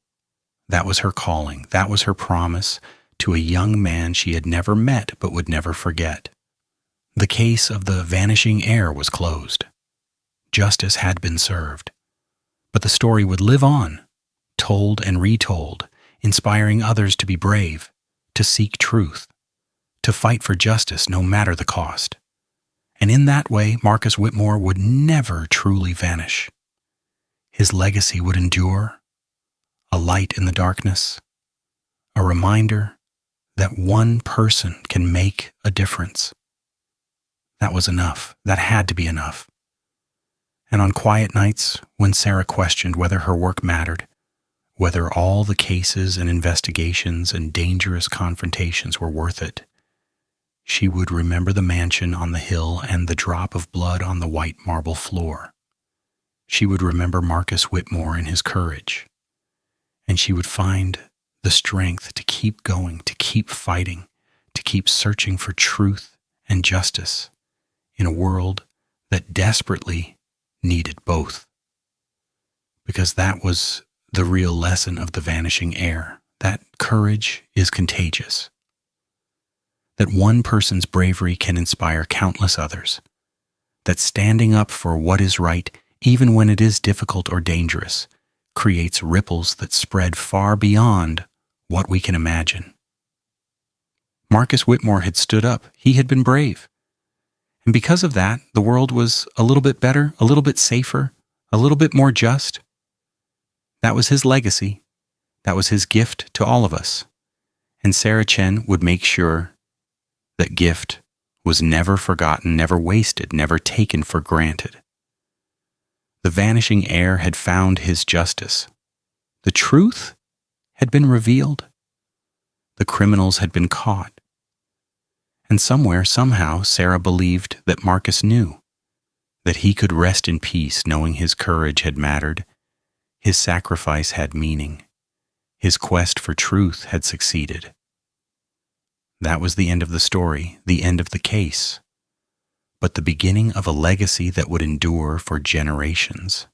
That was her calling. That was her promise to a young man she had never met but would never forget. The case of the vanishing heir was closed. Justice had been served. But the story would live on, told and retold, inspiring others to be brave, to seek truth, to fight for justice no matter the cost. And in that way, Marcus Whitmore would never truly vanish. His legacy would endure, a light in the darkness, a reminder that one person can make a difference. That was enough. That had to be enough. And on quiet nights, when Sarah questioned whether her work mattered, whether all the cases and investigations and dangerous confrontations were worth it, she would remember the mansion on the hill and the drop of blood on the white marble floor. She would remember Marcus Whitmore and his courage. And she would find the strength to keep going, to keep fighting, to keep searching for truth and justice in a world that desperately needed both. Because that was the real lesson of the vanishing heir, that courage is contagious. That one person's bravery can inspire countless others. That standing up for what is right, even when it is difficult or dangerous, creates ripples that spread far beyond what we can imagine. Marcus Whitmore had stood up. He had been brave. And because of that, the world was a little bit better, a little bit safer, a little bit more just. That was his legacy. That was his gift to all of us. And Sarah Chen would make sure that gift was never forgotten, never wasted, never taken for granted. The vanishing heir had found his justice. The truth had been revealed. The criminals had been caught. And somewhere, somehow, Sarah believed that Marcus knew, that he could rest in peace knowing his courage had mattered, his sacrifice had meaning, his quest for truth had succeeded. That was the end of the story, the end of the case, but the beginning of a legacy that would endure for generations,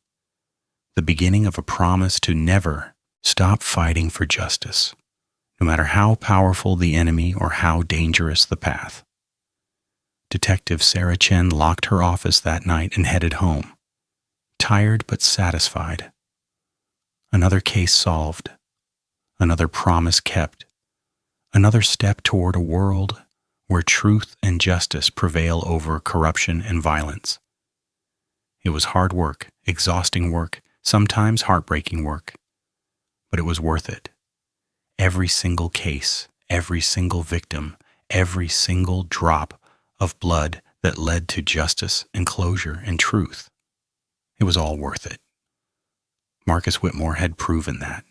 the beginning of a promise to never stop fighting for justice, no matter how powerful the enemy or how dangerous the path. Detective Sarah Chen locked her office that night and headed home, tired but satisfied. Another case solved, another promise kept, another step toward a world where truth and justice prevail over corruption and violence. It was hard work, exhausting work, sometimes heartbreaking work, but it was worth it. Every single case, every single victim, every single drop of blood that led to justice and closure and truth. It was all worth it. Marcus Whitmore had proven that.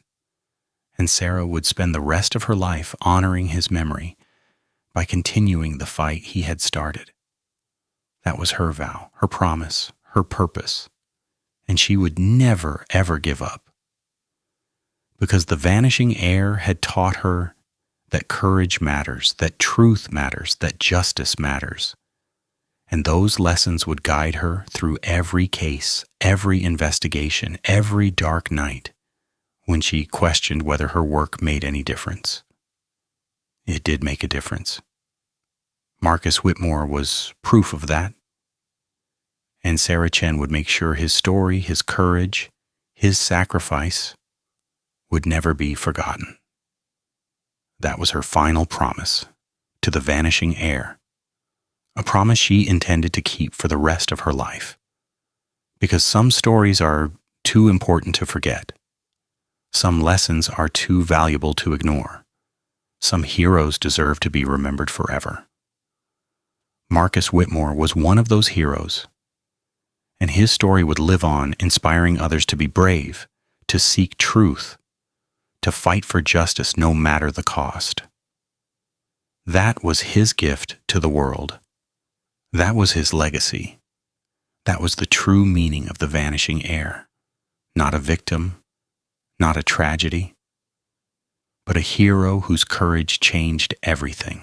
And Sarah would spend the rest of her life honoring his memory by continuing the fight he had started. That was her vow, her promise, her purpose. And she would never, ever give up. Because the vanishing heir had taught her that courage matters, that truth matters, that justice matters. And those lessons would guide her through every case, every investigation, every dark night when she questioned whether her work made any difference. It did make a difference. Marcus Whitmore was proof of that. And Sarah Chen would make sure his story, his courage, his sacrifice would never be forgotten. That was her final promise to the vanishing heir, a promise she intended to keep for the rest of her life. Because some stories are too important to forget. Some lessons are too valuable to ignore. Some heroes deserve to be remembered forever. Marcus Whitmore was one of those heroes, and his story would live on, inspiring others to be brave, to seek truth, to fight for justice no matter the cost. That was his gift to the world. That was his legacy. That was the true meaning of the vanishing heir. Not a victim, not a tragedy, but a hero whose courage changed everything.